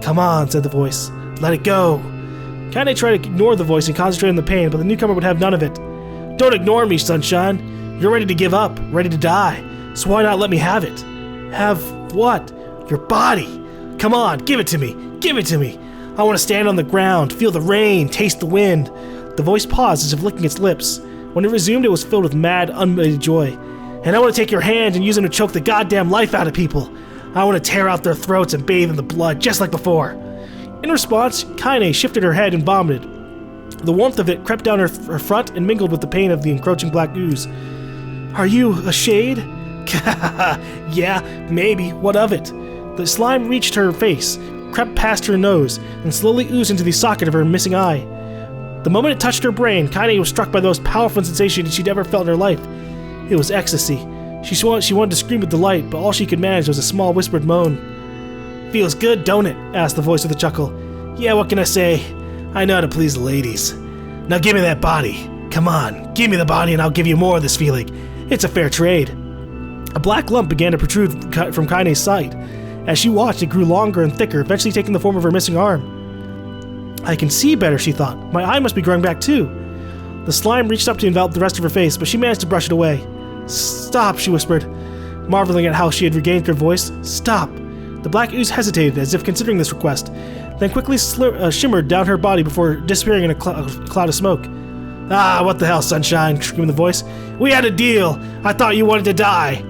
Come on, said the voice. Let it go. Kaine tried to ignore the voice and concentrate on the pain, but the newcomer would have none of it. Don't ignore me, Sunshine. You're ready to give up, ready to die. So why not let me have it? Have what? Your body. Come on, give it to me. Give it to me. I want to stand on the ground, feel the rain, taste the wind. The voice paused as if licking its lips. When it resumed, it was filled with mad, unmated joy. And I want to take your hand and use them to choke the goddamn life out of people. I want to tear out their throats and bathe in the blood, just like before. In response, Kaine shifted her head and vomited. The warmth of it crept down her front and mingled with the pain of the encroaching black ooze. Are you a shade? Yeah, maybe. What of it? The slime reached her face, crept past her nose, and slowly oozed into the socket of her missing eye. The moment it touched her brain, Kaine was struck by the most powerful sensation she'd ever felt in her life. It was ecstasy. She wanted to scream with delight, but all she could manage was a small whispered moan. Feels good, don't it? Asked the voice with a chuckle. Yeah, what can I say? I know how to please the ladies. Now give me that body. Come on, give me the body and I'll give you more of this feeling. It's a fair trade. A black lump began to protrude from Kaine's side. As she watched, it grew longer and thicker, eventually taking the form of her missing arm. I can see better, she thought. My eye must be growing back too. The slime reached up to envelop the rest of her face, but she managed to brush it away. Stop, she whispered, marveling at how she had regained her voice. Stop. The black ooze hesitated, as if considering this request, then quickly shimmered down her body before disappearing in a cloud of smoke. Ah, what the hell, Sunshine, screamed the voice. We had a deal. I thought you wanted to die.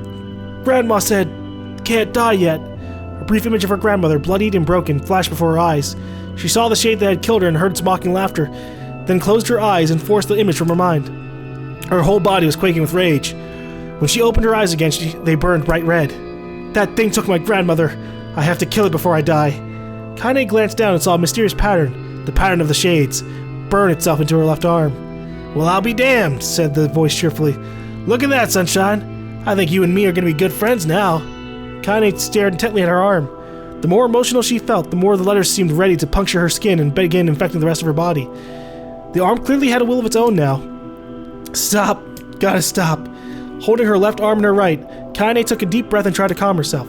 Grandma said, can't die yet. A brief image of her grandmother, bloodied and broken, flashed before her eyes. She saw the shade that had killed her and heard its mocking laughter, then closed her eyes and forced the image from her mind. Her whole body was quaking with rage. When she opened her eyes again, they burned bright red. That thing took my grandmother. I have to kill it before I die. Kaine glanced down and saw a mysterious pattern, the pattern of the shades, burn itself into her left arm. Well, I'll be damned, said the voice cheerfully. Look at that, Sunshine. I think you and me are going to be good friends now. Kaine stared intently at her arm. The more emotional she felt, the more the letters seemed ready to puncture her skin and begin infecting the rest of her body. The arm clearly had a will of its own now. Stop. Gotta stop. Holding her left arm in her right, Kaine took a deep breath and tried to calm herself.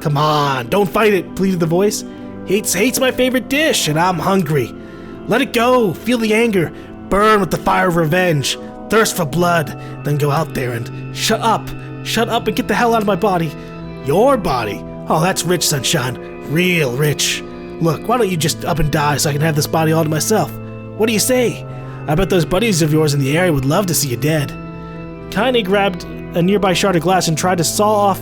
Come on, don't fight it, pleaded the voice. Hate's my favorite dish, and I'm hungry. Let it go. Feel the anger. Burn with the fire of revenge. thirst for blood, then go out there and shut up and get the hell out of my body. Your body? Oh, that's rich, Sunshine. Real rich. Look, why don't you just up and die so I can have this body all to myself? What do you say? I bet those buddies of yours in the area would love to see you dead. Kaine grabbed a nearby shard of glass and tried to saw off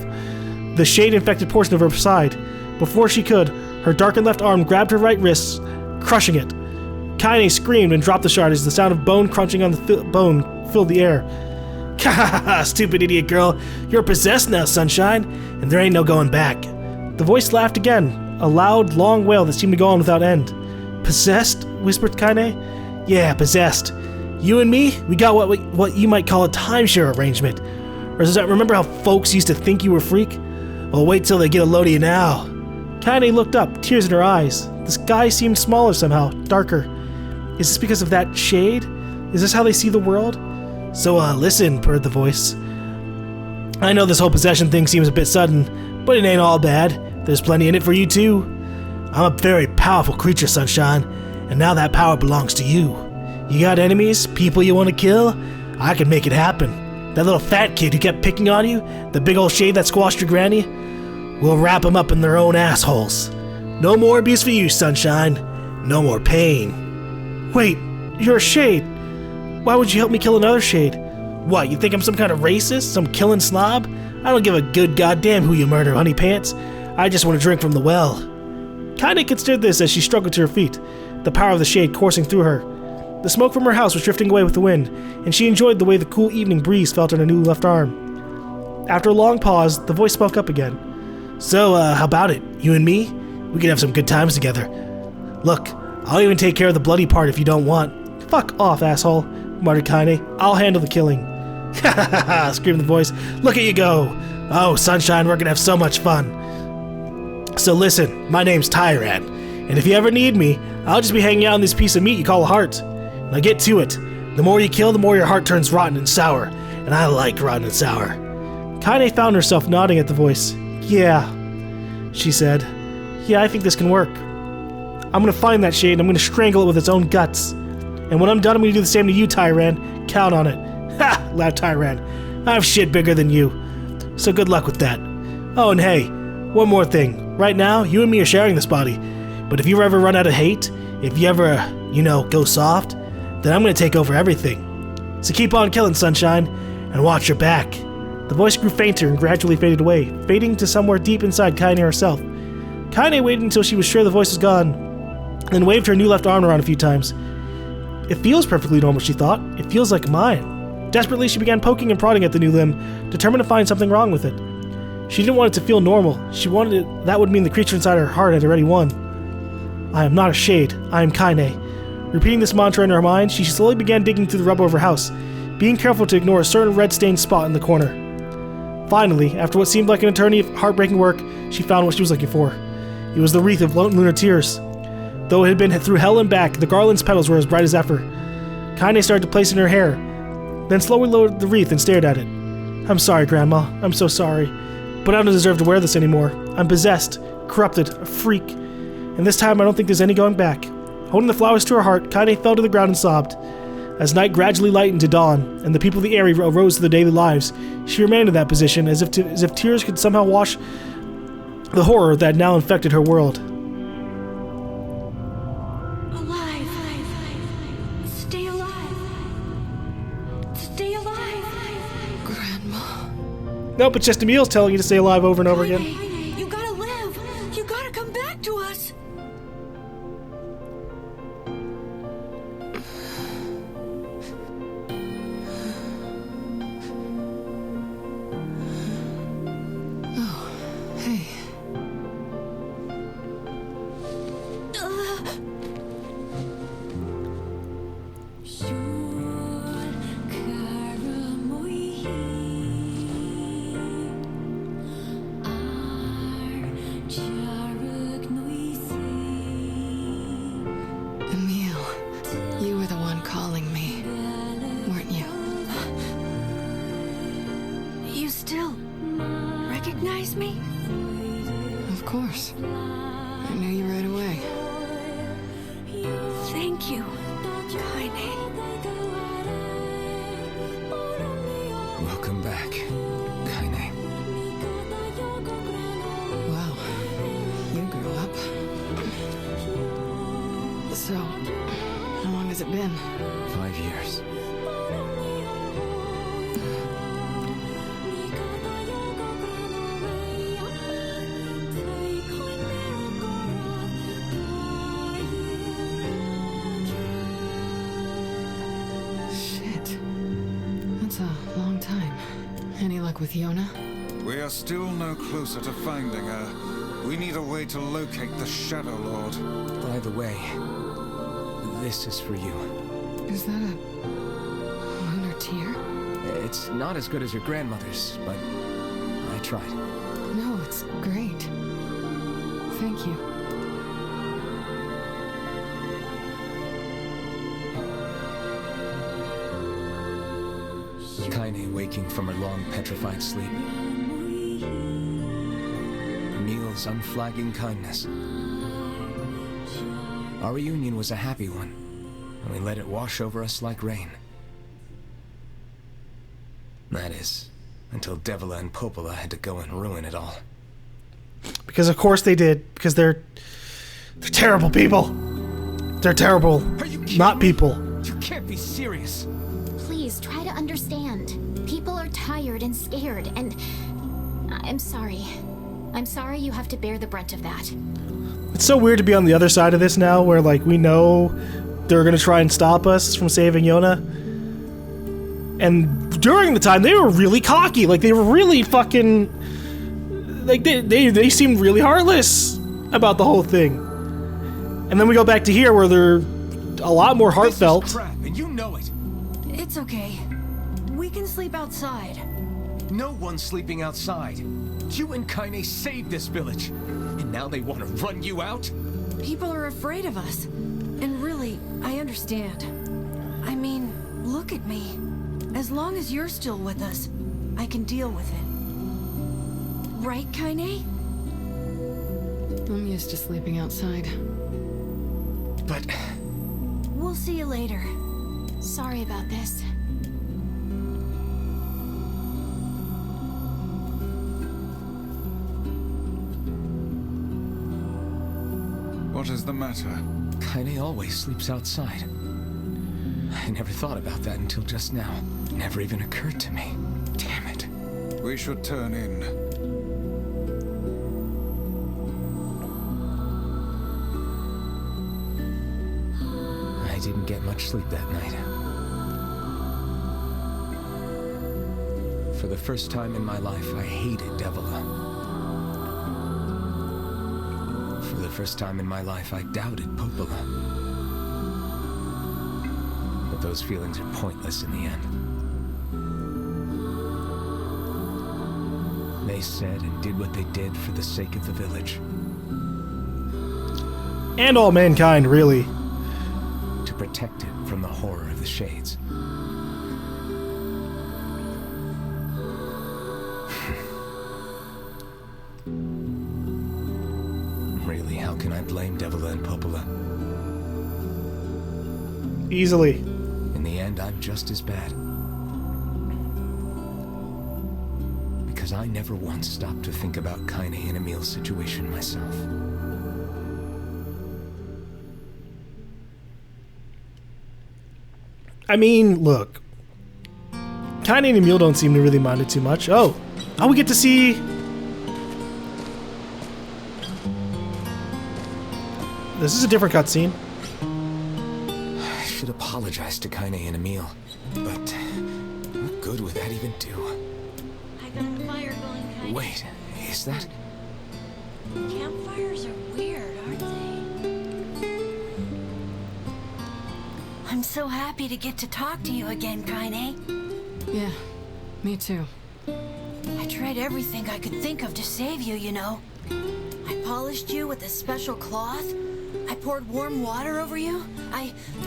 the shade-infected portion of her side. Before she could, her darkened left arm grabbed her right wrist, crushing it. Kaine screamed and dropped the shard as the sound of bone crunching on the bone filled the air. Ha, stupid idiot girl. You're possessed now, Sunshine, and there ain't no going back. The voice laughed again, a loud, long wail that seemed to go on without end. Possessed? Whispered Kaine. Yeah, possessed. You and me, we got what you might call a timeshare arrangement. Or does that remember how folks used to think you were a freak? Well, wait till they get a load of you now. Kaine looked up, tears in her eyes. The sky seemed smaller somehow, darker. Is this because of that shade? Is this how they see the world? So, listen, purred the voice. I know this whole possession thing seems a bit sudden, but it ain't all bad. There's plenty in it for you, too. I'm a very powerful creature, Sunshine, and now that power belongs to you. You got enemies, people you want to kill? I can make it happen. That little fat kid who kept picking on you, the big old shade that squashed your granny, we'll wrap them up in their own assholes. No more abuse for you, Sunshine. No more pain. Wait, you're a shade. Why would you help me kill another shade? What, you think I'm some kind of racist? Some killing slob? I don't give a good goddamn who you murder, honey pants. I just want to drink from the well. Kaine considered this as she struggled to her feet, the power of the shade coursing through her. The smoke from her house was drifting away with the wind, and she enjoyed the way the cool evening breeze felt on her new left arm. After a long pause, the voice spoke up again. So, how about it? You and me? We could have some good times together. Look, I'll even take care of the bloody part if you don't want. Fuck off, asshole, muttered Kaine. I'll handle the killing. Ha ha ha, screamed the voice. Look at you go. Oh, Sunshine, we're gonna have so much fun. So listen, my name's Tyran, and if you ever need me, I'll just be hanging out on this piece of meat you call a heart. Now get to it. The more you kill, the more your heart turns rotten and sour, and I like rotten and sour. Kaine found herself nodding at the voice. Yeah, she said. Yeah, I think this can work. I'm gonna find that shade and I'm gonna strangle it with its own guts. And when I'm done, I'm gonna do the same to you, Tyran. Count on it. Ha! Laughed Tyran. I have shit bigger than you. So good luck with that. Oh, and hey, one more thing. Right now, you and me are sharing this body. But if you ever run out of hate, if you ever, go soft, then I'm gonna take over everything. So keep on killing, Sunshine, and watch your back. The voice grew fainter and gradually faded away, fading to somewhere deep inside Kaine herself. Kaine waited until she was sure the voice was gone, then waved her new left arm around a few times. It feels perfectly normal, she thought. It feels like mine. Desperately, she began poking and prodding at the new limb, determined to find something wrong with it. She didn't want it to feel normal. She wanted it. That would mean the creature inside her heart had already won. I am not a shade. I am Kaine. Repeating this mantra in her mind, she slowly began digging through the rubble of her house, being careful to ignore a certain red-stained spot in the corner. Finally, after what seemed like an eternity of heartbreaking work, she found what she was looking for. It was the wreath of lunar tears. Though it had been through hell and back, the garland's petals were as bright as ever. Kaine started to place it in her hair, then slowly lowered the wreath and stared at it. I'm sorry, Grandma. I'm so sorry. But I don't deserve to wear this anymore. I'm possessed, corrupted, a freak. And this time I don't think there's any going back. Holding the flowers to her heart, Kaine fell to the ground and sobbed. As night gradually lightened to dawn, and the people of the area arose to their daily lives, she remained in that position as if tears could somehow wash the horror that had now infected her world. Alive. Stay alive. Stay alive. Grandma. Nope, it's just Emil's telling you to stay alive over and over again. You gotta live. You gotta come back to us. You were the one calling me, weren't you? You still recognize me? Of course. I knew you right away. Thank you, Kaine. Welcome back, Kaine. Wow, you grew up. So, how long has it been? 5 years. Shit. That's a long time. Any luck with Yonah? We are still no closer to finding her. We need a way to locate the Shadow Lord. By the way, this is for you. Is that a lunar tear? It's not as good as your grandmother's, but I tried. No, it's great. Thank you. Kaine waking from her long petrified sleep. Emil's unflagging kindness. Our reunion was a happy one, and we let it wash over us like rain. That is, until Devila and Popola had to go and ruin it all. Because of course they did. Because they're terrible people. They're terrible. Not people. You can't be serious. Please try to understand. People are tired and scared, and I'm sorry. I'm sorry you have to bear the brunt of that. It's so weird to be on the other side of this now, where like we know they're gonna try and stop us from saving Yonah. And during the time, they were really cocky. Like they were really fucking. Like they seemed really heartless about the whole thing. And then we go back to here, where they're a lot more heartfelt. This is crap, and you know it. It's okay. We can sleep outside. No one's sleeping outside. You and Kaine saved this village, and now they want to run you out? People are afraid of us. And really, I understand. I mean, look at me. As long as you're still with us, I can deal with it. Right, Kaine? I'm used to sleeping outside. But We'll see you later. Sorry about this. What is the matter? Kaine always sleeps outside. I never thought about that until just now. Never even occurred to me. Damn it. We should turn in. I didn't get much sleep that night. For the first time in my life, I hated Devila. For the first time in my life, I doubted Popola. But those feelings are pointless in the end. They said and did what they did for the sake of the village. And all mankind, really. To protect it from the horror of the Shades. Really, how can I blame Devila and Popola? Easily. In the end, I'm just as bad. Because I never once stopped to think about Kaine and Emil's situation myself. I mean, look. Kaine and Emil don't seem to really mind it too much. Oh, we get to see. This is a different cutscene. I should apologize to Kaine and Emil, but what good would that even do? I got the fire going, Kaine. Wait, is that? Campfires are weird, aren't they? I'm so happy to get to talk to you again, Kaine. Yeah, me too. I tried everything I could think of to save you, you know. I polished you with a special cloth. I poured warm water over you.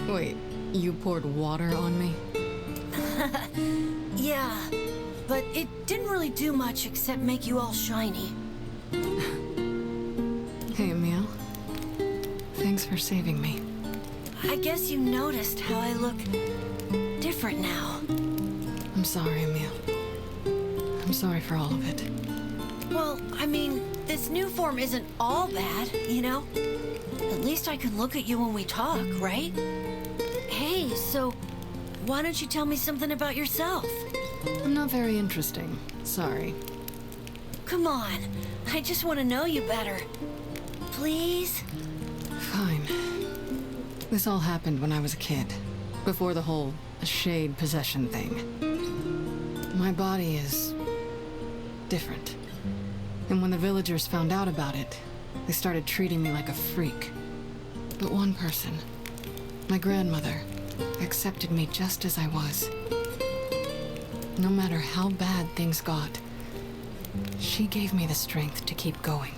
Wait, you poured water on me? Yeah, but it didn't really do much except make you all shiny. Hey, Emil. Thanks for saving me. I guess you noticed how I look different now. I'm sorry, Emil. sorry for all of it. Well, I mean, this new form isn't all bad, you know? At least I can look at you when we talk, right? Hey, so why don't you tell me something about yourself? I'm not very interesting. Sorry. Come on, I just want to know you better. Please? Fine. This all happened when I was a kid. Before the whole shade possession thing. My body is different. And when the villagers found out about it, they started treating me like a freak. But one person, my grandmother, accepted me just as I was. No matter how bad things got, she gave me the strength to keep going.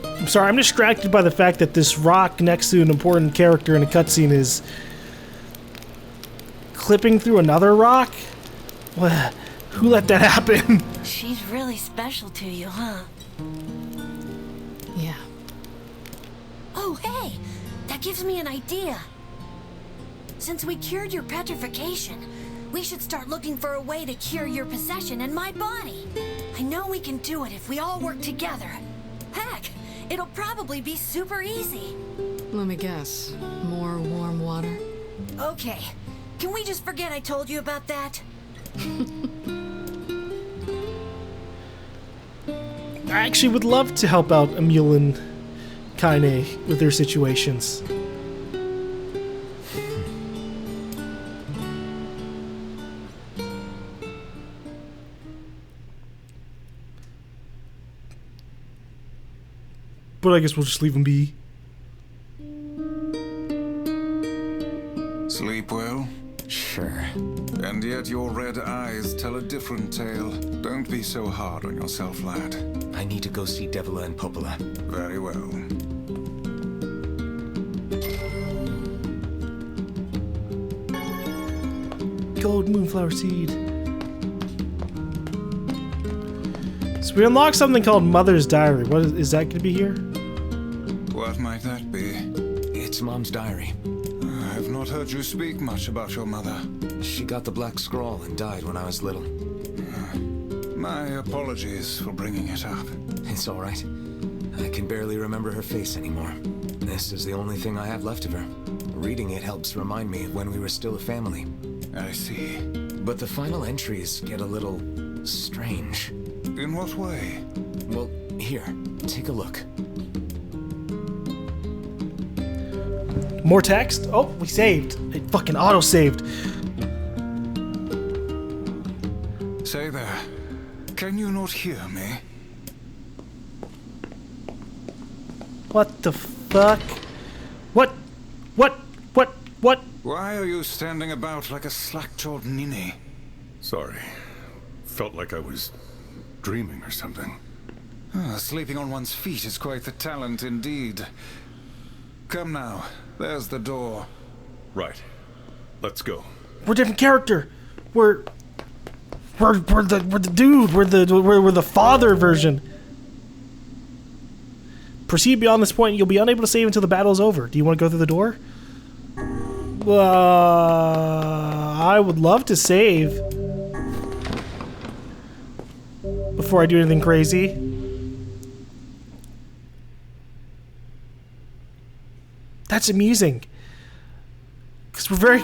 I'm sorry, I'm distracted by the fact that this rock next to an important character in a cutscene is clipping through another rock? Who let that happen? She's really special to you, huh? Yeah. Oh, hey! That gives me an idea. Since we cured your petrification, we should start looking for a way to cure your possession in my body. I know we can do it if we all work together. Heck, it'll probably be super easy. Let me guess. More warm water? Okay, can we just forget I told you about that? I actually would love to help out Emil and Kaine with their situations. But I guess we'll just leave them be. Sleep well? Sure. And yet your red eyes tell a different tale. Don't be so hard on yourself, lad. I need to go see Devila and Popola. Very well. Gold moonflower seed. So we unlocked something called Mother's Diary. What is that going to be here? What might that be? It's Mom's diary. I've not heard you speak much about your mother. She got the Black Scrawl and died when I was little. My apologies for bringing it up. It's all right. I can barely remember her face anymore. This is the only thing I have left of her. Reading it helps remind me of when we were still a family. I see. But the final entries get a little strange. In what way? Well, here, take a look. More text? Oh, we saved. It fucking auto-saved. Say there. Can you not hear me? What the fuck? What? Why are you standing about like a slack-jawed ninny? Sorry. Felt like I was dreaming or something. Sleeping on one's feet is quite the talent indeed. Come now. There's the door. Right. Let's go. We're a different character. We're the dude. We're the father version. Proceed beyond this point. You'll be unable to save until the battle is over. Do you want to go through the door? I would love to save before I do anything crazy. That's amusing. Because we're very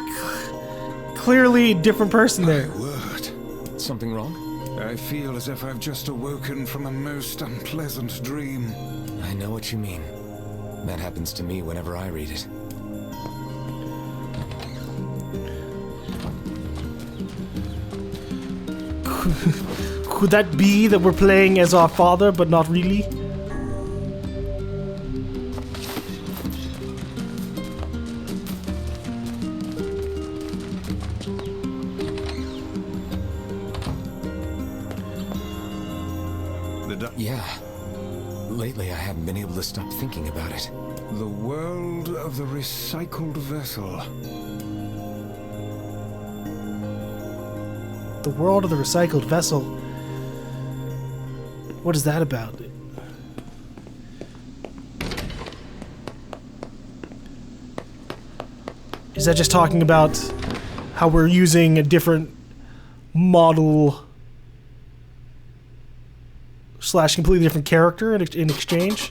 clearly a different person there. My word. Something wrong? I feel as if I've just awoken from a most unpleasant dream. I know what you mean. That happens to me whenever I read it. Could that be that we're playing as our father, but not really? Yeah. Lately, I haven't been able to stop thinking about it. The world of the recycled vessel. The world of the recycled vessel. What is that about? Is that just talking about how we're using a different model / completely different character in exchange.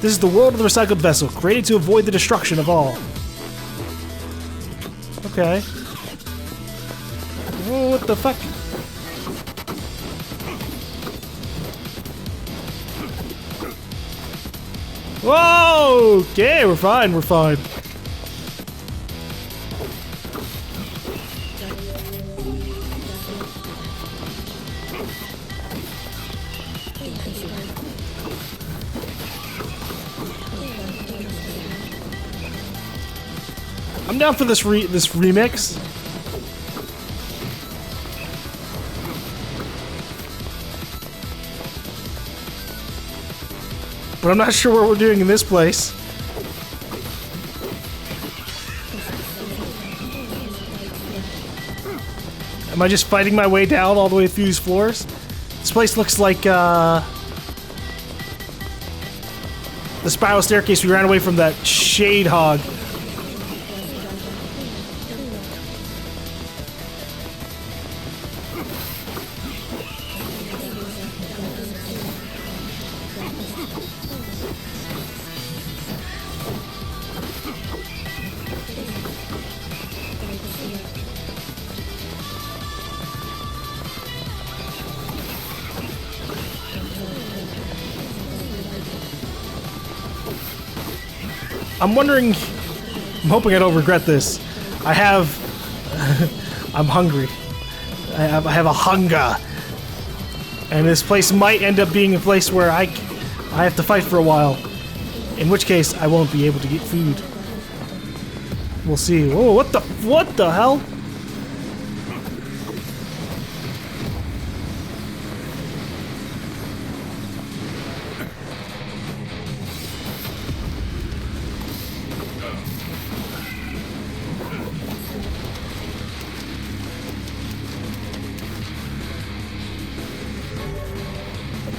This is the world of the recycled vessel, created to avoid the destruction of all. Okay. Oh, what the fuck? Whoa! Okay, we're fine, we're fine. I'm down for this remix. But I'm not sure what we're doing in this place. Am I just fighting my way down all the way through these floors? This place looks like the spiral staircase we ran away from that shade hog. I'm wondering, I'm hoping I don't regret this. I'm hungry. I have a hunger. And this place might end up being a place where I have to fight for a while. In which case, I won't be able to get food. We'll see. Whoa, what the hell?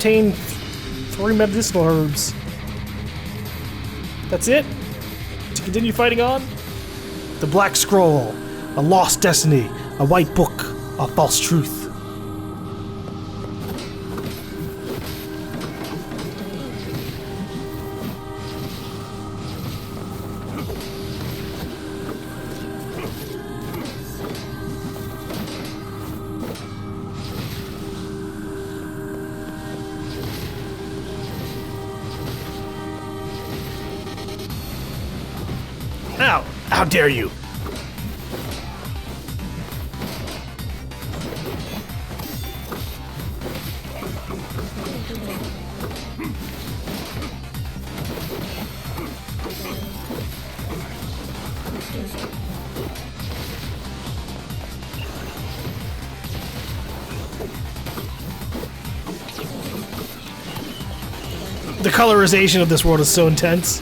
Obtain 3 medicinal herbs. That's it? To continue fighting on? The Black Scroll, a lost destiny, a white book, a false truth. Ow! How dare you! The colorization of this world is so intense.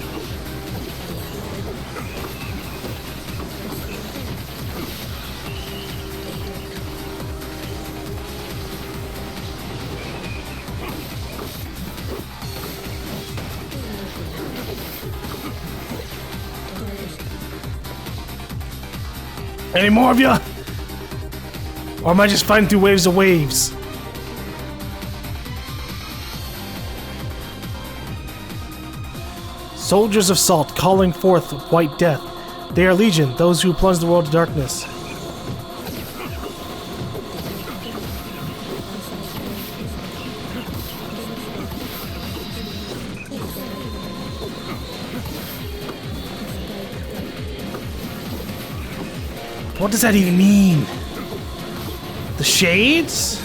Any more of ya? Or am I just fighting through waves of waves? Soldiers of Salt calling forth white death. They are legion, those who plunge the world to darkness. What does that even mean? The shades?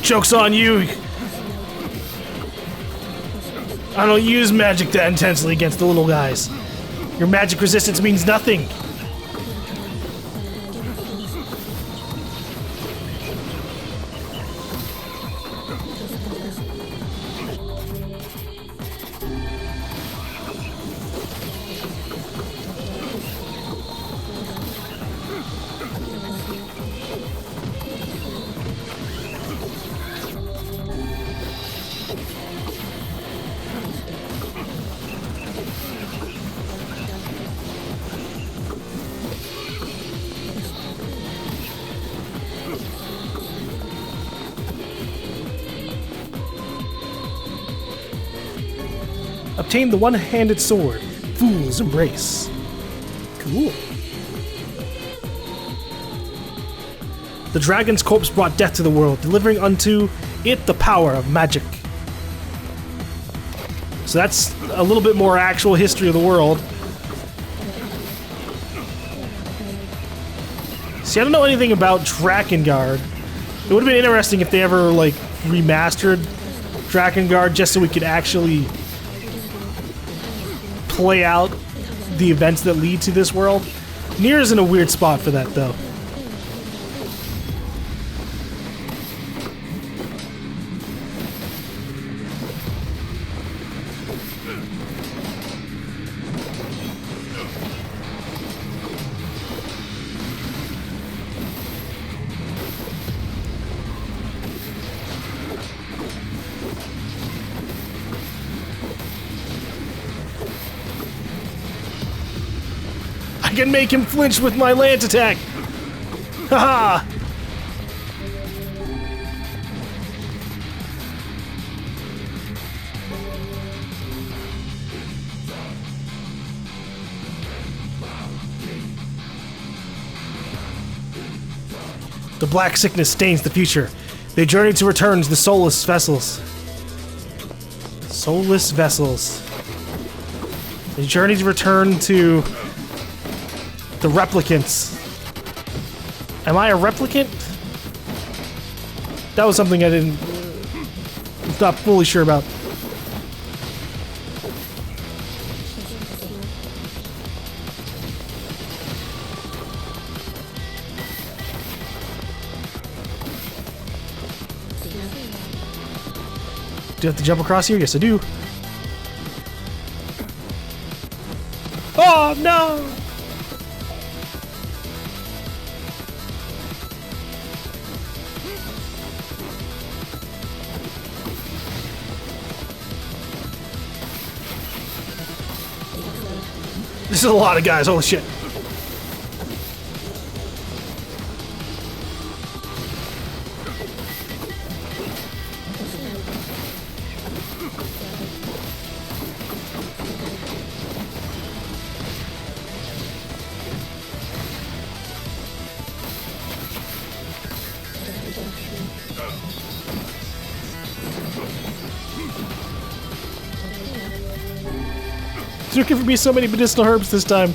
Joke's on you! I don't use magic that intensely against the little guys. Your magic resistance means nothing. Obtain the one-handed sword, Fool's Embrace. Cool. The dragon's corpse brought death to the world, delivering unto it the power of magic. So that's a little bit more actual history of the world. See, I don't know anything about Drakengard. It would have been interesting if they ever, like, remastered Drakengard just so we could actually play out the events that lead to this world. NieR is in a weird spot for that, though. I can make him flinch with my lance attack! Haha! The black sickness stains the future. They journey to return to the soulless vessels. Soulless vessels. They journey to return to the replicants. Am I a replicant? That was something I didn't... not fully sure about. Do I have to jump across here? Yes, I do. Oh, no! This is a lot of guys, holy shit. There's looking for me so many medicinal herbs this time.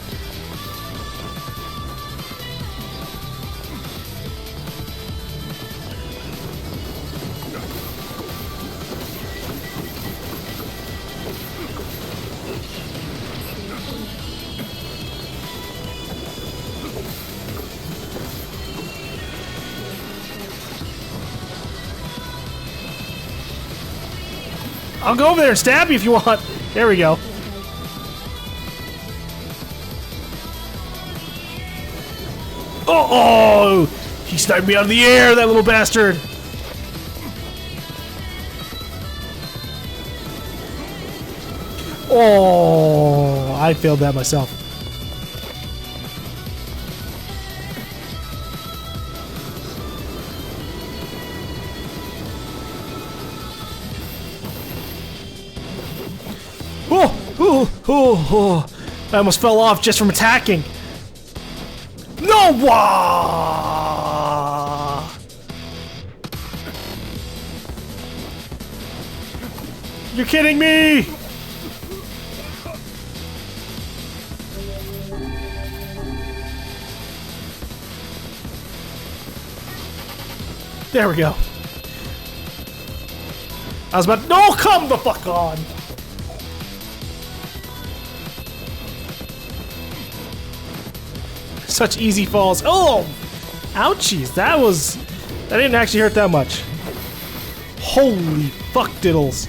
I'll go over there and stab you if you want. There we go. Oh! He sniped me out of the air, that little bastard! Oh! I failed that myself. Oh! I almost fell off just from attacking. No! Wah! You're kidding me! There we go. I was about. No, come the fuck on! Such easy falls. Oh! Ouchies, that didn't actually hurt that much. Holy fuck diddles.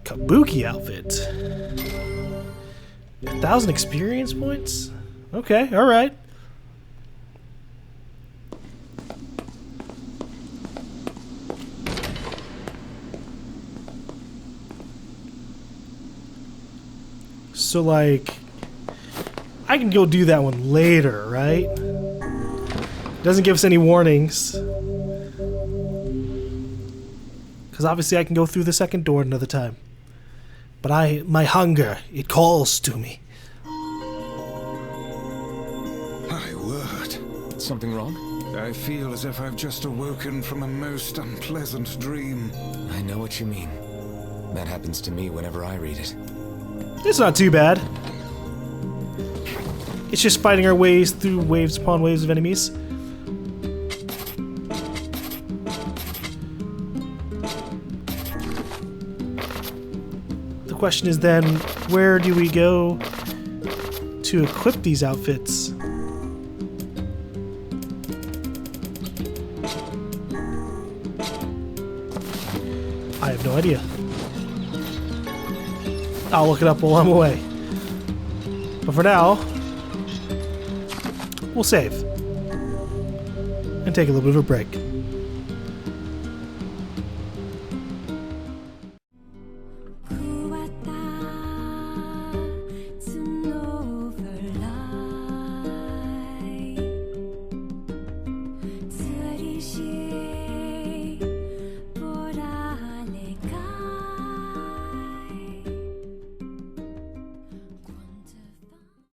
Kabuki outfit. 1,000 experience points? Okay, alright. So, like, I can go do that one later, right? Doesn't give us any warnings. Because obviously I can go through the second door another time. But my hunger, it calls to me. My word. Something wrong? I feel as if I've just awoken from a most unpleasant dream. I know what you mean. That happens to me whenever I read it. It's not too bad. It's just fighting our ways through waves upon waves of enemies. The question is then, where do we go to equip these outfits? I have no idea. I'll look it up while I'm away. But for now, we'll save. And take a little bit of a break.